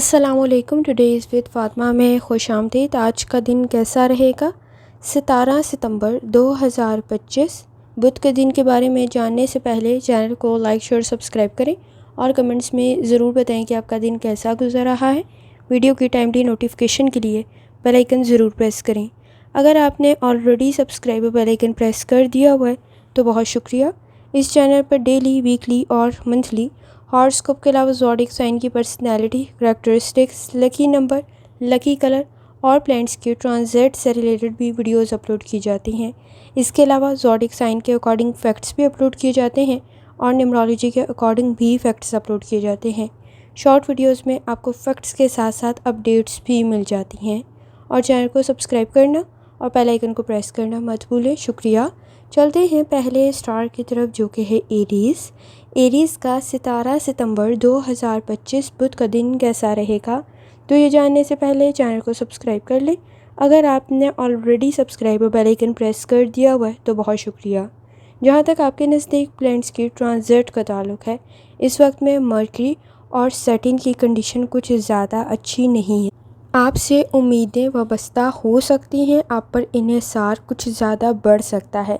السلام علیکم. Today's with Fatima میں خوش آمدید. آج کا دن کیسا رہے گا؟ 17 ستمبر 2025 بدھ کے دن کے بارے میں جاننے سے پہلے چینل کو لائک شیئر سبسکرائب کریں اور کمنٹس میں ضرور بتائیں کہ آپ کا دن کیسا گزر رہا ہے. ویڈیو کی ٹائملی نوٹیفیکیشن کے لیے بیل آئیکن ضرور پریس کریں. اگر آپ نے already subscribe bell icon press کر دیا ہوا ہے تو بہت شکریہ. اس چینل پر ڈیلی، ویکلی اور منتھلی ہاراسکوپ کے علاوہ زوڈک سائن کی personality, characteristics, lucky number, lucky colour اور پلانٹس کے ٹرانزٹ سے ریلیٹڈ بھی ویڈیوز اپلوڈ کی جاتی ہیں. اس کے علاوہ زوڈک سائن کے اکارڈنگ فیکٹس بھی اپلوڈ کیے جاتے ہیں اور نیمرولوجی کے اکارڈنگ بھی فیکٹس اپلوڈ کیے جاتے ہیں. شارٹ ویڈیوز میں آپ کو فیکٹس کے ساتھ ساتھ اپڈیٹس بھی مل جاتی ہیں. اور چینل کو سبسکرائب کرنا اور بیل آئیکن کو پریس کرنا مت بھولیں. شکریہ. چلتے ہیں پہلے اسٹار کی طرف جو کہ ہے ایریز. ایریز کا 17 ستمبر 2025 بدھ کا دن کیسا رہے گا؟ تو یہ جاننے سے پہلے چینل کو سبسکرائب کر لیں. اگر آپ نے آلریڈی سبسکرائب اور بیل آئیکن پریس کر دیا ہوا ہے تو بہت شکریہ. جہاں تک آپ کے نزدیک پلانٹس کی ٹرانزٹ کا تعلق ہے، اس وقت میں مرکری اور سیٹن کی کنڈیشن کچھ زیادہ اچھی نہیں ہے. آپ سے امیدیں وابستہ ہو سکتی ہیں، آپ پر انحصار کچھ زیادہ بڑھ سکتا ہے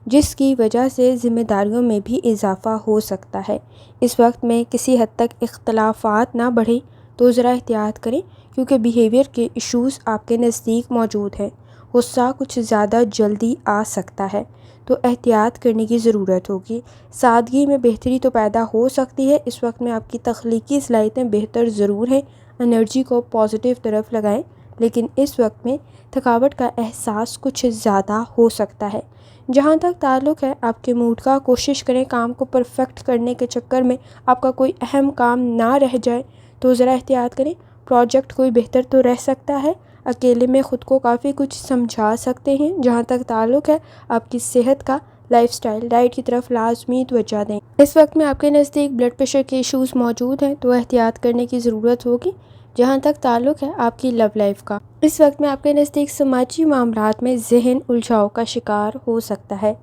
جس کی وجہ سے ذمہ داریوں میں بھی اضافہ ہو سکتا ہے. اس وقت میں کسی حد تک اختلافات نہ بڑھیں تو ذرا احتیاط کریں کیونکہ بیہیویئر کے ایشوز آپ کے نزدیک موجود ہیں. غصہ کچھ زیادہ جلدی آ سکتا ہے تو احتیاط کرنے کی ضرورت ہوگی. سادگی میں بہتری تو پیدا ہو سکتی ہے. اس وقت میں آپ کی تخلیقی صلاحیتیں بہتر ضرور ہیں. انرجی کو پازیٹیو طرف لگائیں، لیکن اس وقت میں تھکاوٹ کا احساس کچھ زیادہ ہو سکتا ہے. جہاں تک تعلق ہے آپ کے موڈ کا، کوشش کریں کام کو پرفیکٹ کرنے کے چکر میں آپ کا کوئی اہم کام نہ رہ جائے تو ذرا احتیاط کریں. پروجیکٹ کوئی بہتر تو رہ سکتا ہے. اکیلے میں خود کو کافی کچھ سمجھا سکتے ہیں. جہاں تک تعلق ہے آپ کی صحت کا، لائف سٹائل، ڈائٹ کی طرف لازمی توجہ دیں. اس وقت میں آپ کے نزدیک بلڈ پریشر کے ایشوز موجود ہیں تو احتیاط کرنے کی ضرورت ہوگی. جہاں تک تعلق ہے آپ کی لو لائف کا، اس وقت میں آپ کے نزدیک سماجی معاملات میں ذہن الجھاؤ کا شکار ہو سکتا ہے.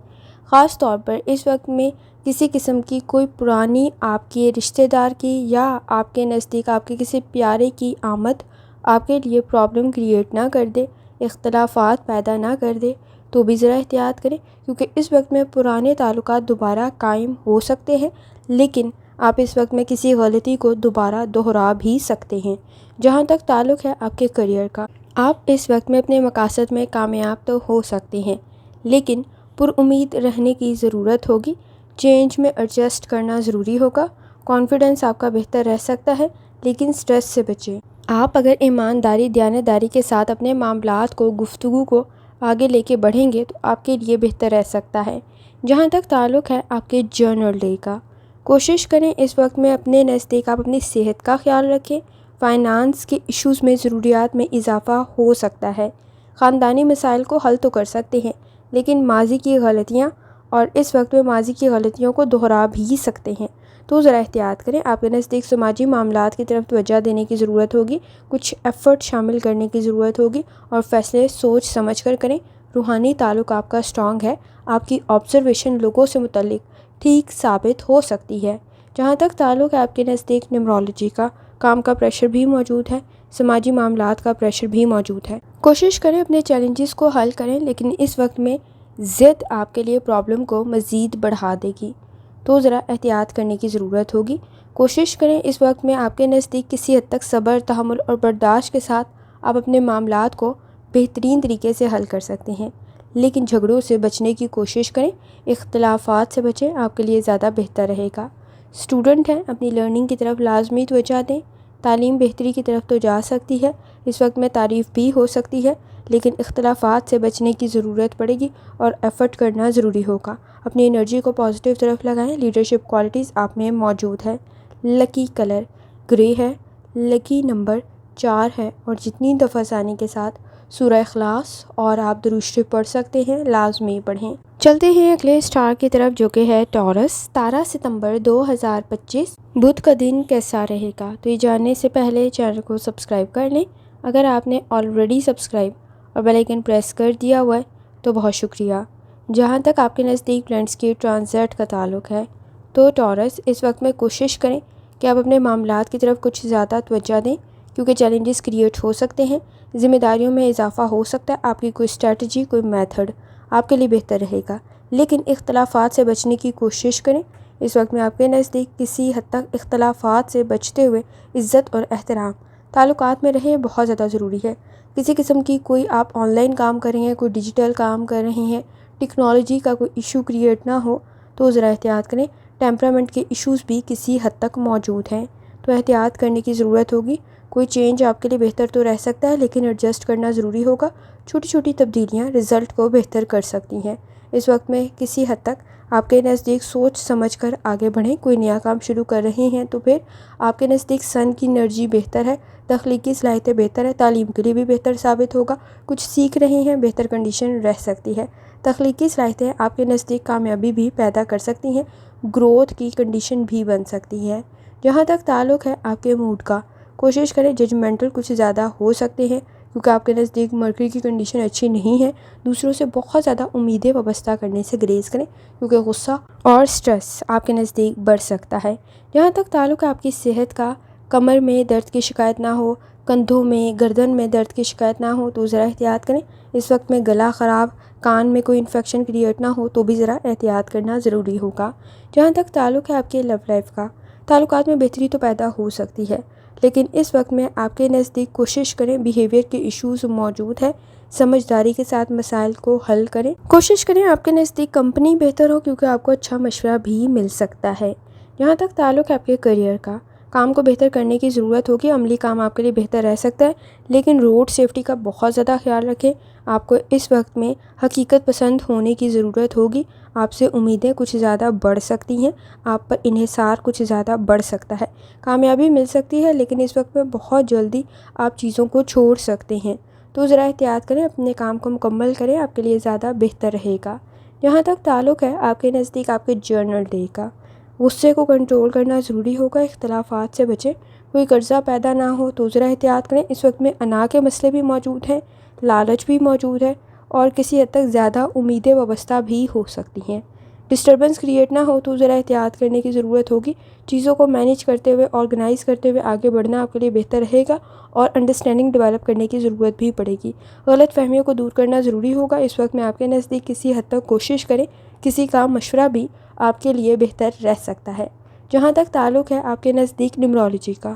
خاص طور پر اس وقت میں کسی قسم کی کوئی پرانی آپ کے رشتہ دار کی یا آپ کے نزدیک آپ کے کسی پیارے کی آمد آپ کے لیے پرابلم کریٹ نہ کر دے، اختلافات پیدا نہ کر دے تو بھی ذرا احتیاط کریں کیونکہ اس وقت میں پرانے تعلقات دوبارہ قائم ہو سکتے ہیں، لیکن آپ اس وقت میں کسی غلطی کو دوبارہ دہرا بھی سکتے ہیں. جہاں تک تعلق ہے آپ کے کریئر کا، آپ اس وقت میں اپنے مقاصد میں کامیاب تو ہو سکتے ہیں لیکن پر امید رہنے کی ضرورت ہوگی. چینج میں ایڈجسٹ کرنا ضروری ہوگا. کانفیڈنس آپ کا بہتر رہ سکتا ہے لیکن سٹریس سے بچیں. آپ اگر ایمانداری، دیانتداری کے ساتھ اپنے معاملات کو، گفتگو کو آگے لے کے بڑھیں گے تو آپ کے لیے بہتر رہ سکتا ہے. جہاں تک تعلق ہے آپ کے جرنل ڈے کا، کوشش کریں اس وقت میں اپنے نزدیک آپ اپنی صحت کا خیال رکھیں. فائنانس کے ایشوز میں ضروریات میں اضافہ ہو سکتا ہے. خاندانی مسائل کو حل تو کر سکتے ہیں لیکن ماضی کی غلطیاں اور اس وقت میں ماضی کی غلطیوں کو دہرا بھی سکتے ہیں تو ذرا احتیاط کریں. آپ کے نزدیک سماجی معاملات کی طرف توجہ دینے کی ضرورت ہوگی، کچھ ایفرٹ شامل کرنے کی ضرورت ہوگی اور فیصلے سوچ سمجھ کر کریں. روحانی تعلق آپ کا اسٹرانگ ہے. آپ کی آبزرویشن لوگوں سے متعلق ٹھیک ثابت ہو سکتی ہے. جہاں تک تعلق ہے آپ کے نزدیک نیمرولوجی کا، کام کا پریشر بھی موجود ہے، سماجی معاملات کا پریشر بھی موجود ہے. کوشش کریں اپنے چیلنجز کو حل کریں لیکن اس وقت میں ضد آپ کے لیے پرابلم کو مزید بڑھا دے گی تو ذرا احتیاط کرنے کی ضرورت ہوگی. کوشش کریں اس وقت میں آپ کے نزدیک کسی حد تک صبر، تحمل اور برداشت کے ساتھ آپ اپنے معاملات کو بہترین طریقے سے حل کر سکتے ہیں لیکن جھگڑوں سے بچنے کی کوشش کریں. اختلافات سے بچیں، آپ کے لیے زیادہ بہتر رہے گا. اسٹوڈنٹ ہیں، اپنی لرننگ کی طرف لازمی توجہ دیں. تعلیم بہتری کی طرف تو جا سکتی ہے، اس وقت میں تعریف بھی ہو سکتی ہے لیکن اختلافات سے بچنے کی ضرورت پڑے گی اور ایفرٹ کرنا ضروری ہوگا. اپنی انرجی کو پازیٹیو طرف لگائیں. لیڈرشپ کوالٹیز آپ میں موجود ہے. لکی کلر گرے ہے، لکی نمبر 4 ہے اور جتنی دفعہ ثانی کے ساتھ سورہ اخلاص اور آپ درود شریف پڑھ سکتے ہیں لازمی پڑھیں. چلتے ہیں اگلے اسٹار کی طرف جو کہ ہے ٹورس. 17 ستمبر 2025 بدھ کا دن کیسا رہے گا؟ تو یہ جاننے سے پہلے چینل کو سبسکرائب کر لیں. اگر آپ نے آلریڈی سبسکرائب اور بیل آئیکن پریس کر دیا ہوا ہے تو بہت شکریہ. جہاں تک آپ کے نزدیک پلانٹس کی ٹرانزٹ کا تعلق ہے تو ٹورس اس وقت میں کوشش کریں کہ آپ اپنے معاملات کی طرف کچھ زیادہ توجہ دیں کیونکہ چیلنجز کریٹ ہو سکتے ہیں، ذمہ داریوں میں اضافہ ہو سکتا ہے، آپ کی کوئی اسٹریٹجی، کوئی میتھڈ آپ کے لیے بہتر رہے گا، لیکن اختلافات سے بچنے کی کوشش کریں۔ اس وقت میں آپ کے نزدیک کسی حد تک اختلافات سے بچتے ہوئے عزت اور احترام تعلقات میں رہیں بہت زیادہ ضروری ہے۔ کسی قسم کی کوئی آپ آن لائن کام کر رہے ہیں، کوئی ڈیجیٹل کام کر رہے ہیں، ٹیکنالوجی کا کوئی ایشو کریٹ نہ ہو تو ذرا احتیاط کریں۔ ٹیمپرامنٹ کے ایشوز بھی کسی حد تک موجود ہیں تو احتیاط کرنے کی ضرورت ہوگی۔ کوئی چینج آپ کے لیے بہتر تو رہ سکتا ہے، لیکن ایڈجسٹ کرنا ضروری ہوگا۔ چھوٹی چھوٹی تبدیلیاں رزلٹ کو بہتر کر سکتی ہیں۔ اس وقت میں کسی حد تک آپ کے نزدیک سوچ سمجھ کر آگے بڑھیں۔ کوئی نیا کام شروع کر رہے ہیں تو پھر آپ کے نزدیک سن کی انرجی بہتر ہے، تخلیقی صلاحیتیں بہتر ہے، تعلیم کے لیے بھی بہتر ثابت ہوگا۔ کچھ سیکھ رہے ہیں، بہتر کنڈیشن رہ سکتی ہے۔ تخلیقی صلاحیتیں آپ کے نزدیک کامیابی بھی پیدا کر سکتی ہیں، گروتھ کی کنڈیشن بھی بن سکتی ہے۔ جہاں تک تعلق ہے آپ کے موڈ کا، کوشش کریں ججمنٹل کچھ زیادہ ہو سکتے ہیں کیونکہ آپ کے نزدیک مرکری کی کنڈیشن اچھی نہیں ہے۔ دوسروں سے بہت زیادہ امیدیں وابستہ کرنے سے گریز کریں کیونکہ غصہ اور سٹریس آپ کے نزدیک بڑھ سکتا ہے۔ جہاں تک تعلق ہے آپ کی صحت کا، کمر میں درد کی شکایت نہ ہو، کندھوں میں، گردن میں درد کی شکایت نہ ہو تو ذرا احتیاط کریں۔ اس وقت میں گلا خراب، کان میں کوئی انفیکشن کریٹ نہ ہو تو بھی ذرا احتیاط کرنا ضروری ہوگا۔ جہاں تک تعلق ہے آپ کے لو لائف کا، تعلقات میں بہتری تو پیدا ہو سکتی ہے، لیکن اس وقت میں آپ کے نزدیک کوشش کریں، بیہیویئر کے ایشوز موجود ہیں، سمجھداری کے ساتھ مسائل کو حل کریں۔ کوشش کریں آپ کے نزدیک کمپنی بہتر ہو کیونکہ آپ کو اچھا مشورہ بھی مل سکتا ہے۔ جہاں تک تعلق ہے آپ کے کیریئر کا، کام کو بہتر کرنے کی ضرورت ہوگی، عملی کام آپ کے لیے بہتر رہ سکتا ہے، لیکن روڈ سیفٹی کا بہت زیادہ خیال رکھیں۔ آپ کو اس وقت میں حقیقت پسند ہونے کی ضرورت ہوگی، آپ سے امیدیں کچھ زیادہ بڑھ سکتی ہیں، آپ پر انحصار کچھ زیادہ بڑھ سکتا ہے۔ کامیابی مل سکتی ہے لیکن اس وقت میں بہت جلدی آپ چیزوں کو چھوڑ سکتے ہیں تو ذرا احتیاط کریں، اپنے کام کو مکمل کریں، آپ کے لیے زیادہ بہتر رہے گا۔ جہاں تک تعلق ہے آپ کے نزدیک آپ کے جرنل ڈے کا، غصے کو کنٹرول کرنا ضروری ہوگا، اختلافات سے بچیں، کوئی قرضہ پیدا نہ ہو تو ذرا احتیاط کریں۔ اس وقت میں انا کے مسئلے بھی موجود ہیں، لالچ بھی موجود ہے اور کسی حد تک زیادہ امیدیں وابستہ بھی ہو سکتی ہیں۔ ڈسٹربنس کریٹ نہ ہو تو ذرا احتیاط کرنے کی ضرورت ہوگی۔ چیزوں کو مینیج کرتے ہوئے، آرگنائز کرتے ہوئے آگے بڑھنا آپ کے لیے بہتر رہے گا اور انڈرسٹینڈنگ ڈیولپ کرنے کی ضرورت بھی پڑے گی۔ غلط فہمیوں کو دور کرنا ضروری ہوگا۔ اس وقت میں آپ کے نزدیک کسی حد تک کوشش کریں، کسی کا مشورہ بھی آپ کے لیے بہتر رہ سکتا ہے۔ جہاں تک تعلق ہے آپ کے نزدیک نیومرولوجی کا،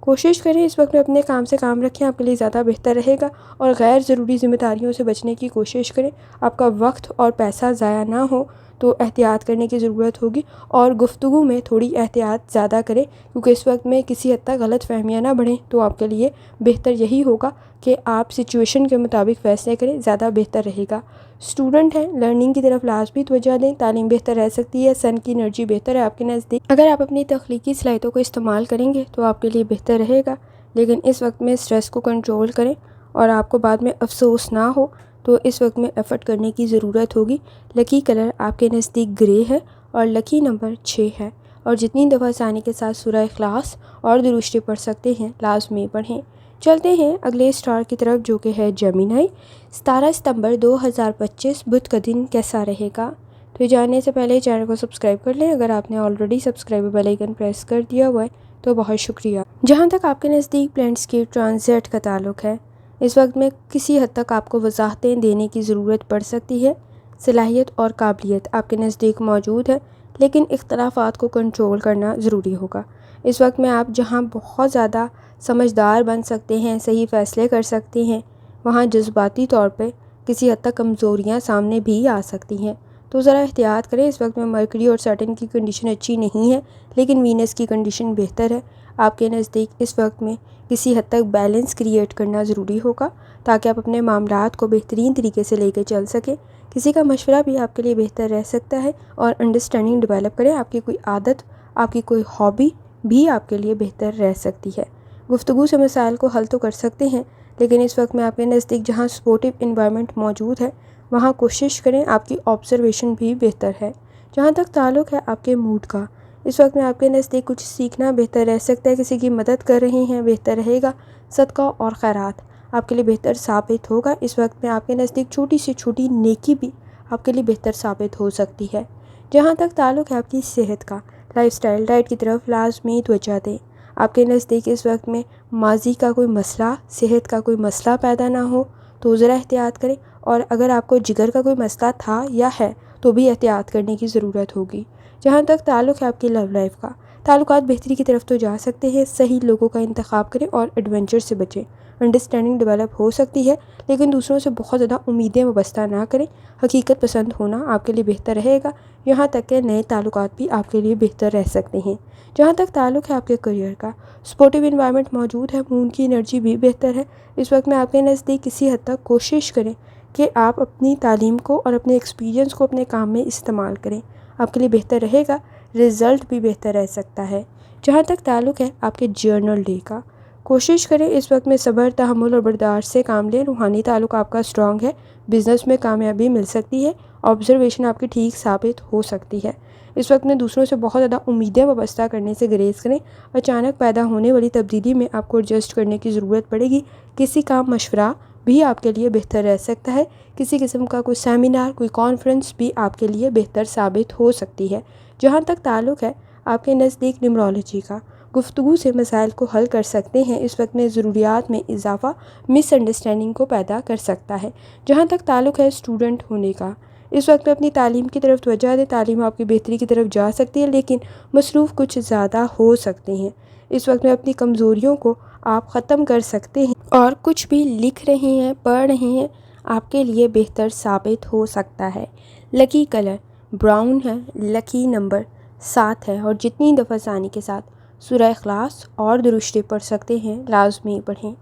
کوشش کریں اس وقت میں اپنے کام سے کام رکھیں، آپ کے لیے زیادہ بہتر رہے گا اور غیر ضروری ذمہ داریوں سے بچنے کی کوشش کریں۔ آپ کا وقت اور پیسہ ضائع نہ ہو تو احتیاط کرنے کی ضرورت ہوگی اور گفتگو میں تھوڑی احتیاط زیادہ کریں کیونکہ اس وقت میں کسی حد تک غلط فہمیاں نہ بڑھیں تو آپ کے لیے بہتر یہی ہوگا کہ آپ سچویشن کے مطابق فیصلے کریں، زیادہ بہتر رہے گا۔ اسٹوڈنٹ ہیں، لرننگ کی طرف لازمی توجہ دیں، تعلیم بہتر رہ سکتی ہے، سن کی انرجی بہتر ہے آپ کے نزدیک۔ اگر آپ اپنی تخلیقی صلاحیتوں کو استعمال کریں گے تو آپ کے لیے بہتر رہے گا، لیکن اس وقت میں اسٹریس کو کنٹرول کریں اور آپ کو بعد میں افسوس نہ ہو تو اس وقت میں ایفرٹ کرنے کی ضرورت ہوگی۔ لکی کلر آپ کے نزدیک گرے ہے اور لکی نمبر 6 ہے، اور جتنی دفعہ آسانی کے ساتھ سورہ اخلاص اور درود شریف پڑھ سکتے ہیں لازمی پڑھیں۔ چلتے ہیں اگلے سٹار کی طرف جو کہ ہے جیمینائی۔ 17 ستمبر 2025 بدھ کا دن کیسا رہے گا؟ تو یہ جاننے سے پہلے چینل کو سبسکرائب کر لیں، اگر آپ نے already subscribe bell icon press کر دیا ہوا ہے تو بہت شکریہ۔ جہاں تک آپ کے نزدیک پلینٹس کی ٹرانزٹ کا تعلق ہے، اس وقت میں کسی حد تک آپ کو وضاحتیں دینے کی ضرورت پڑ سکتی ہے۔ صلاحیت اور قابلیت آپ کے نزدیک موجود ہے، لیکن اختلافات کو کنٹرول کرنا ضروری ہوگا۔ اس وقت میں آپ جہاں بہت زیادہ سمجھدار بن سکتے ہیں، صحیح فیصلے کر سکتے ہیں، وہاں جذباتی طور پہ کسی حد تک کمزوریاں سامنے بھی آ سکتی ہیں تو ذرا احتیاط کریں۔ اس وقت میں مرکری اور سیٹرن کی کنڈیشن اچھی نہیں ہے، لیکن وینس کی کنڈیشن بہتر ہے۔ آپ کے نزدیک اس وقت میں کسی حد تک بیلنس کریٹ کرنا ضروری ہوگا تاکہ آپ اپنے معاملات کو بہترین طریقے سے لے کے چل سکیں۔ کسی کا مشورہ بھی آپ کے لیے بہتر رہ سکتا ہے اور انڈرسٹینڈنگ ڈیولپ کریں۔ آپ کی کوئی عادت، آپ کی کوئی ہابی بھی آپ کے لیے بہتر رہ سکتی ہے۔ گفتگو سے مسائل کو حل تو کر سکتے ہیں، لیکن اس وقت میں آپ کے نزدیک جہاں سپورٹیو انوائرمنٹ موجود ہے وہاں کوشش کریں، آپ کی آبزرویشن بھی بہتر ہے۔ جہاں تک تعلق ہے آپ کے موڈ کا، اس وقت میں آپ کے نزدیک کچھ سیکھنا بہتر رہ سکتا ہے، کسی کی مدد کر رہے ہیں بہتر رہے گا، صدقہ اور خیرات آپ کے لیے بہتر ثابت ہوگا۔ اس وقت میں آپ کے نزدیک چھوٹی سے چھوٹی نیکی بھی آپ کے لیے بہتر ثابت ہو سکتی ہے۔ جہاں تک تعلق ہے آپ کی صحت کا، لائف سٹائل ڈائٹ کی طرف لازمی توجہ دیں۔ آپ کے نزدیک اس وقت میں ماضی کا کوئی مسئلہ، صحت کا کوئی مسئلہ پیدا نہ ہو تو ذرا احتیاط کریں، اور اگر آپ کو جگر کا کوئی مسئلہ تھا یا ہے تو بھی احتیاط کرنے کی ضرورت ہوگی۔ جہاں تک تعلق ہے آپ کی لو لائف کا، تعلقات بہتری کی طرف تو جا سکتے ہیں، صحیح لوگوں کا انتخاب کریں اور ایڈونچر سے بچیں۔ انڈرسٹینڈنگ ڈیولپ ہو سکتی ہے، لیکن دوسروں سے بہت زیادہ امیدیں وابستہ نہ کریں۔ حقیقت پسند ہونا آپ کے لیے بہتر رہے گا، یہاں تک کہ نئے تعلقات بھی آپ کے لیے بہتر رہ سکتے ہیں۔ جہاں تک تعلق ہے آپ کے کریئر کا، سپورٹیو انوائرمنٹ موجود ہے، مون کی انرجی بھی بہتر ہے۔ اس وقت میں آپ کے نزدیک کسی حد تک کوشش کریں کہ آپ اپنی تعلیم کو اور اپنے ایکسپیرینس کو اپنے کام میں استعمال کریں، آپ کے لیے بہتر رہے گا، رزلٹ بھی بہتر رہ سکتا ہے۔ جہاں تک تعلق ہے آپ کے جرنل ڈے کا، کوشش کریں اس وقت میں صبر، تحمل اور برداشت سے کام لیں۔ روحانی تعلق آپ کا اسٹرانگ ہے، بزنس میں کامیابی مل سکتی ہے، آبزرویشن آپ کی ٹھیک ثابت ہو سکتی ہے۔ اس وقت میں دوسروں سے بہت زیادہ امیدیں وابستہ کرنے سے گریز کریں، اچانک پیدا ہونے والی تبدیلی میں آپ کو ایڈجسٹ کرنے کی ضرورت پڑے گی۔ کسی کا مشورہ بھی آپ کے لیے بہتر رہ سکتا ہے، کسی قسم کا کوئی سیمینار، کوئی کانفرنس بھی آپ کے لیے بہتر ثابت ہو سکتی ہے۔ جہاں تک تعلق ہے آپ کے نزدیک نیمرولوجی کا، گفتگو سے مسائل کو حل کر سکتے ہیں، اس وقت میں ضروریات میں اضافہ مس انڈرسٹینڈنگ کو پیدا کر سکتا ہے۔ جہاں تک تعلق ہے اسٹوڈنٹ ہونے کا، اس وقت میں اپنی تعلیم کی طرف توجہ دیں، تعلیم آپ کی بہتری کی طرف جا سکتی ہے، لیکن مصروف کچھ زیادہ ہو سکتے ہیں۔ اس وقت میں اپنی کمزوریوں کو آپ ختم کر سکتے ہیں، اور کچھ بھی لکھ رہے ہیں، پڑھ رہے ہیں، آپ کے لیے بہتر ثابت ہو سکتا ہے۔ لکی کلر براؤن ہے، لکی نمبر 7 ہے، اور جتنی دفعہ ثانی کے ساتھ سورہ اخلاص اور درود شریف پڑھ سکتے ہیں لازمی پڑھیں۔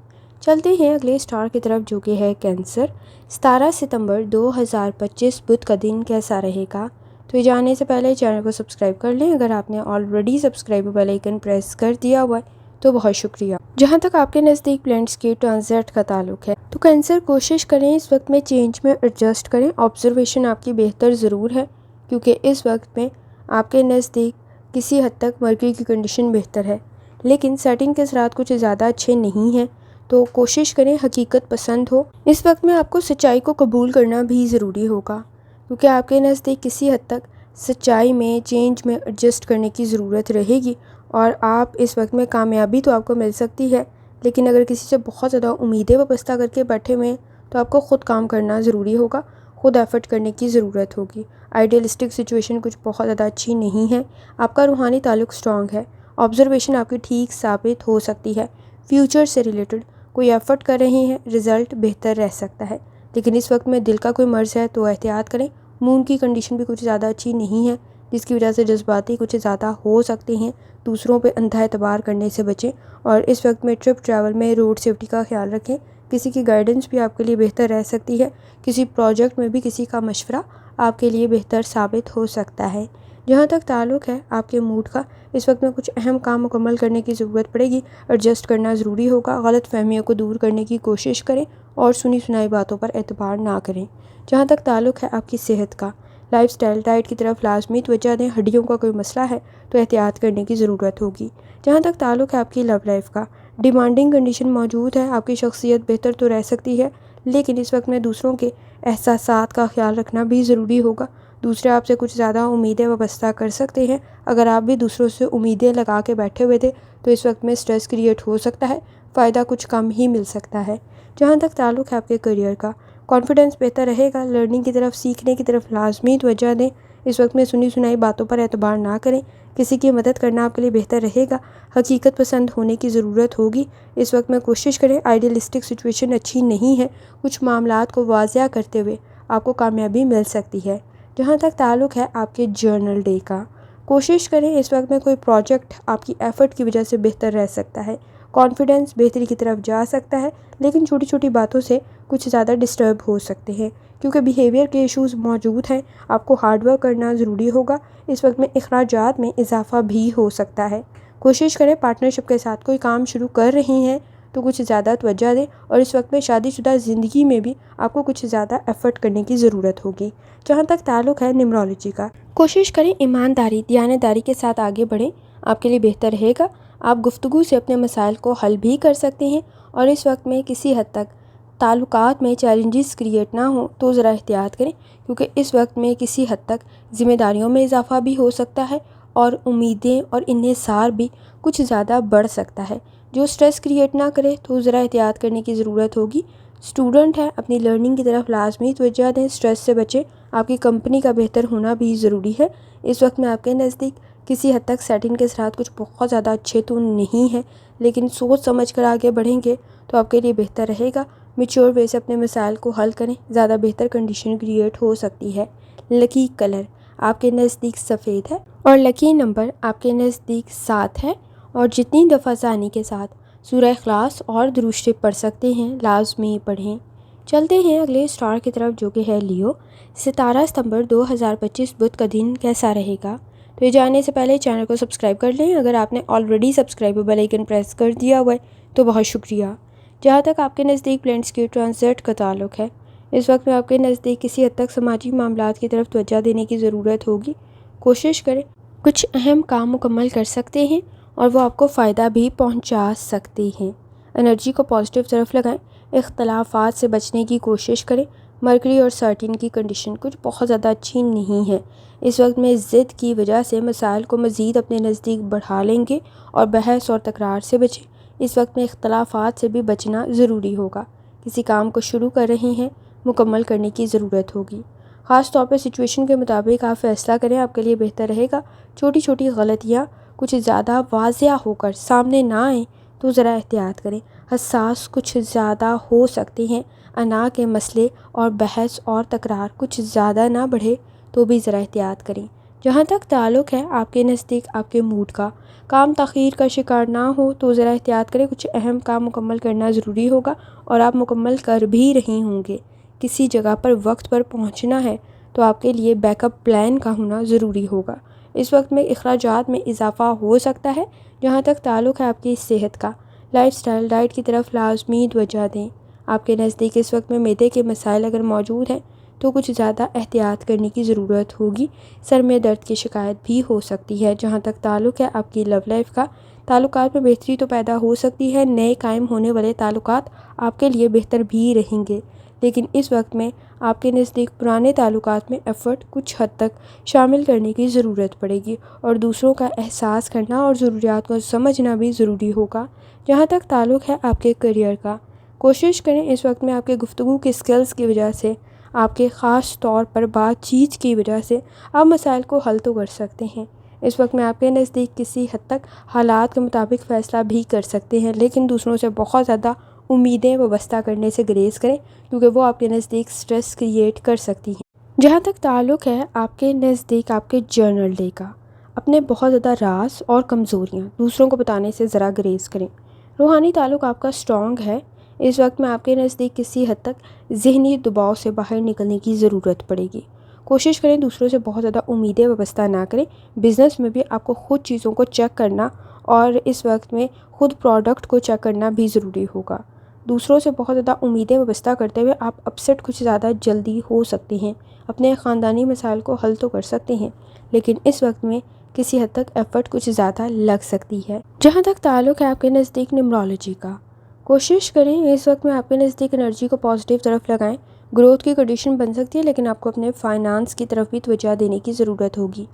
چلتے ہیں اگلے سٹار کی طرف جو کہ ہے کینسر۔ 17 ستمبر 2025 بدھ کا دن کیسا رہے گا؟ تو یہ جاننے سے پہلے چینل کو سبسکرائب کر لیں، اگر آپ نے already subscribe bell icon press کر دیا ہوا ہے تو بہت شکریہ۔ جہاں تک آپ کے نزدیک پلینٹس کے ٹرانزٹ کا تعلق ہے تو کینسر کوشش کریں اس وقت میں چینج میں ایڈجسٹ کریں، آبزرویشن آپ کی بہتر ضرور ہے، کیونکہ اس وقت میں آپ کے نزدیک کسی حد تک مرکری کی کنڈیشن بہتر ہے، لیکن سیٹنگ کے اثرات کچھ زیادہ اچھے نہیں ہیں، تو کوشش کریں حقیقت پسند ہو۔ اس وقت میں آپ کو سچائی کو قبول کرنا بھی ضروری ہوگا، کیونکہ آپ کے نزدیک کسی حد تک سچائی میں، چینج میں ایڈجسٹ کرنے کی ضرورت رہے گی، اور آپ اس وقت میں کامیابی تو آپ کو مل سکتی ہے، لیکن اگر کسی سے بہت زیادہ امیدیں وابستہ کر کے بیٹھے ہوئے ہیں تو آپ کو خود کام کرنا ضروری ہوگا، خود ایفرٹ کرنے کی ضرورت ہوگی۔ آئیڈیلسٹک سچویشن کچھ بہت زیادہ اچھی نہیں ہے، آپ کا روحانی تعلق سٹرانگ ہے، آبزرویشن آپ کی ٹھیک ثابت ہو سکتی ہے، فیوچر سے ریلیٹڈ کوئی ایفرٹ کر رہے ہیں، رزلٹ بہتر رہ سکتا ہے، لیکن اس وقت میں دل کا کوئی مرض ہے تو احتیاط کریں۔ مون کی کنڈیشن بھی کچھ زیادہ اچھی نہیں ہے، جس کی وجہ سے جذباتی کچھ زیادہ ہو سکتے ہیں، دوسروں پہ اندھا اعتبار کرنے سے بچیں، اور اس وقت میں ٹرپ ٹریول میں روڈ سیفٹی کا خیال رکھیں، کسی کی گائیڈنس بھی آپ کے لیے بہتر رہ سکتی ہے، کسی پروجیکٹ میں بھی کسی کا مشورہ آپ کے لیے بہتر ثابت ہو سکتا ہے۔ جہاں تک تعلق ہے آپ کے موڈ کا، اس وقت میں کچھ اہم کام مکمل کرنے کی ضرورت پڑے گی، ایڈجسٹ کرنا ضروری ہوگا، غلط فہمیوں کو دور کرنے کی کوشش کریں اور سنی سنائی باتوں پر اعتبار نہ کریں۔ جہاں تک تعلق ہے آپ کی صحت کا، لائف سٹائل ڈائٹ کی طرف لازمی توجہ دیں، ہڈیوں کا کوئی مسئلہ ہے تو احتیاط کرنے کی ضرورت ہوگی۔ جہاں تک تعلق ہے آپ کی لو لائف کا، ڈیمانڈنگ کنڈیشن موجود ہے، آپ کی شخصیت بہتر تو رہ سکتی ہے، لیکن اس وقت میں دوسروں کے احساسات کا خیال رکھنا بھی ضروری ہوگا، دوسرے آپ سے کچھ زیادہ امیدیں وابستہ کر سکتے ہیں، اگر آپ بھی دوسروں سے امیدیں لگا کے بیٹھے ہوئے تھے تو اس وقت میں سٹریس کریٹ ہو سکتا ہے، فائدہ کچھ کم ہی مل سکتا ہے۔ جہاں تک تعلق ہے آپ کے کریئر کا، کانفیڈنس بہتر رہے گا، لرننگ کی طرف، سیکھنے کی طرف لازمی توجہ دیں، اس وقت میں سنی سنائی باتوں پر اعتبار نہ کریں، کسی کی مدد کرنا آپ کے لیے بہتر رہے گا، حقیقت پسند ہونے کی ضرورت ہوگی، اس وقت میں کوشش کریں، آئیڈیلسٹک سچویشن اچھی نہیں ہے، کچھ معاملات کو واضح کرتے ہوئے آپ کو کامیابی مل سکتی ہے۔ جہاں تک تعلق ہے آپ کے جرنل ڈے کا، کوشش کریں اس وقت میں کوئی پروجیکٹ آپ کی ایفرٹ کی وجہ سے بہتر رہ سکتا ہے، کانفیڈنس بہتری کی طرف جا سکتا ہے، لیکن چھوٹی چھوٹی باتوں سے کچھ زیادہ ڈسٹرب ہو سکتے ہیں، کیونکہ بیہیویئر کے ایشوز موجود ہیں، آپ کو ہارڈ ورک کرنا ضروری ہوگا، اس وقت میں اخراجات میں اضافہ بھی ہو سکتا ہے۔ کوشش کریں پارٹنرشپ کے ساتھ کوئی کام شروع کر رہے ہیں تو کچھ زیادہ توجہ دیں، اور اس وقت میں شادی شدہ زندگی میں بھی آپ کو کچھ زیادہ ایفرٹ کرنے کی ضرورت ہوگی۔ جہاں تک تعلق ہے نیمرولوجی کا، کوشش کریں ایمانداری، دیانتداری کے ساتھ آگے بڑھیں، آپ کے لیے بہتر رہے گا، آپ گفتگو سے اپنے مسائل کو حل بھی کر سکتے ہیں، اور اس وقت میں کسی حد تک تعلقات میں چیلنجز کریٹ نہ ہوں تو ذرا احتیاط کریں، کیونکہ اس وقت میں کسی حد تک ذمہ داریوں میں اضافہ بھی ہو سکتا ہے، اور امیدیں اور انحصار بھی کچھ زیادہ بڑھ سکتا ہے، جو سٹریس کریٹ نہ کرے تو ذرا احتیاط کرنے کی ضرورت ہوگی۔ اسٹوڈنٹ ہے، اپنی لرننگ کی طرف لازمی توجہ دیں، سٹریس سے بچیں، آپ کی کمپنی کا بہتر ہونا بھی ضروری ہے۔ اس وقت میں آپ کے نزدیک کسی حد تک سیٹنگ کے اثرات کچھ بہت زیادہ اچھے تو نہیں ہیں، لیکن سوچ سمجھ کر آگے بڑھیں گے تو آپ کے لیے بہتر رہے گا۔ میچور وے سے اپنے مسائل کو حل کریں، زیادہ بہتر کنڈیشن کریٹ ہو سکتی ہے۔ لکی کلر آپ کے نزدیک سفید ہے اور لکی نمبر آپ کے نزدیک 7 ہے، اور جتنی دفعہ آسانی کے ساتھ سورہ اخلاص اور درود شریف پڑھ سکتے ہیں لازمی پڑھیں۔ چلتے ہیں اگلے اسٹار کی طرف جو کہ ہے لیو۔ 17 ستمبر 2025 بدھ کا دن کیسا رہے گا؟ تو یہ جاننے سے پہلے چینل کو سبسکرائب کر لیں، اگر آپ نے already subscribe bell icon press کر دیا ہوا ہے تو بہت شکریہ۔ جہاں تک آپ کے نزدیک پلانٹس کے ٹرانزٹ کا تعلق ہے، اس وقت میں آپ کے نزدیک کسی حد تک سماجی معاملات کی طرف توجہ دینے کی ضرورت ہوگی۔ کوشش کریں، کچھ اہم کام مکمل کر سکتے ہیں اور وہ آپ کو فائدہ بھی پہنچا سکتے ہیں۔ انرجی کو پازیٹیو طرف لگائیں، اختلافات سے بچنے کی کوشش کریں۔ مرکری اور سرٹین کی کنڈیشن کچھ بہت زیادہ اچھی نہیں ہے، اس وقت میں ضد کی وجہ سے مسائل کو مزید اپنے نزدیک بڑھا لیں گے اور بحث اور تکرار سے بچیں۔ اس وقت میں اختلافات سے بھی بچنا ضروری ہوگا۔ کسی کام کو شروع کر رہے ہیں، مکمل کرنے کی ضرورت ہوگی۔ خاص طور پہ سچویشن کے مطابق آپ فیصلہ کریں، آپ کے لیے بہتر رہے گا۔ چھوٹی چھوٹی غلطیاں کچھ زیادہ واضح ہو کر سامنے نہ آئیں تو ذرا احتیاط کریں۔ حساس کچھ زیادہ ہو سکتے ہیں، انا کے مسئلے اور بحث اور تکرار کچھ زیادہ نہ بڑھے تو بھی ذرا احتیاط کریں۔ جہاں تک تعلق ہے آپ کے نزدیک آپ کے موڈ کا، کام تاخیر کا شکار نہ ہو تو ذرا احتیاط کریں۔ کچھ اہم کام مکمل کرنا ضروری ہوگا اور آپ مکمل کر بھی رہے ہوں گے۔ کسی جگہ پر وقت پر پہنچنا ہے تو آپ کے لیے بیک اپ پلان کا ہونا ضروری ہوگا۔ اس وقت میں اخراجات میں اضافہ ہو سکتا ہے۔ جہاں تک تعلق ہے آپ کی صحت کا، لائف سٹائل ڈائٹ کی طرف لازمی توجہ دیں۔ آپ کے نزدیک اس وقت میں معدے کے مسائل اگر موجود ہیں تو کچھ زیادہ احتیاط کرنے کی ضرورت ہوگی۔ سر میں درد کی شکایت بھی ہو سکتی ہے۔ جہاں تک تعلق ہے آپ کی لو لائف کا، تعلقات میں بہتری تو پیدا ہو سکتی ہے، نئے قائم ہونے والے تعلقات آپ کے لیے بہتر بھی رہیں گے، لیکن اس وقت میں آپ کے نزدیک پرانے تعلقات میں ایفرٹ کچھ حد تک شامل کرنے کی ضرورت پڑے گی اور دوسروں کا احساس کرنا اور ضروریات کو سمجھنا بھی ضروری ہوگا۔ جہاں تک تعلق ہے آپ کے کیریئر کا، کوشش کریں اس وقت میں آپ کے گفتگو کی سکلز کی وجہ سے، آپ کے خاص طور پر بات چیت کی وجہ سے آپ مسائل کو حل تو کر سکتے ہیں۔ اس وقت میں آپ کے نزدیک کسی حد تک حالات کے مطابق فیصلہ بھی کر سکتے ہیں، لیکن دوسروں سے بہت زیادہ امیدیں وابستہ کرنے سے گریز کریں کیونکہ وہ آپ کے نزدیک سٹریس کریٹ کر سکتی ہیں۔ جہاں تک تعلق ہے آپ کے نزدیک آپ کے جرنل ڈے کا، اپنے بہت زیادہ راز اور کمزوریاں دوسروں کو بتانے سے ذرا گریز کریں۔ روحانی تعلق آپ کا اسٹرانگ ہے، اس وقت میں آپ کے نزدیک کسی حد تک ذہنی دباؤ سے باہر نکلنے کی ضرورت پڑے گی۔ کوشش کریں دوسروں سے بہت زیادہ امیدیں وابستہ نہ کریں۔ بزنس میں بھی آپ کو خود چیزوں کو چیک کرنا اور اس وقت میں خود پروڈکٹ کو چیک کرنا بھی ضروری ہوگا۔ دوسروں سے بہت زیادہ امیدیں وابستہ کرتے ہوئے آپ اپسیٹ کچھ زیادہ جلدی ہو سکتے ہیں۔ اپنے خاندانی مسائل کو حل تو کر سکتے ہیں، لیکن اس وقت میں کسی حد تک ایفرٹ کچھ زیادہ لگ سکتی ہے۔ جہاں تک تعلق ہے آپ کے نزدیک نیمرولوجی کا، کوشش کریں اس وقت میں آپ کے نزدیک انرجی کو پازیٹیو طرف لگائیں۔ گروتھ کی کنڈیشن بن سکتی ہے، لیکن آپ کو اپنے فائنانس کی طرف بھی توجہ دینے کی ضرورت ہوگی۔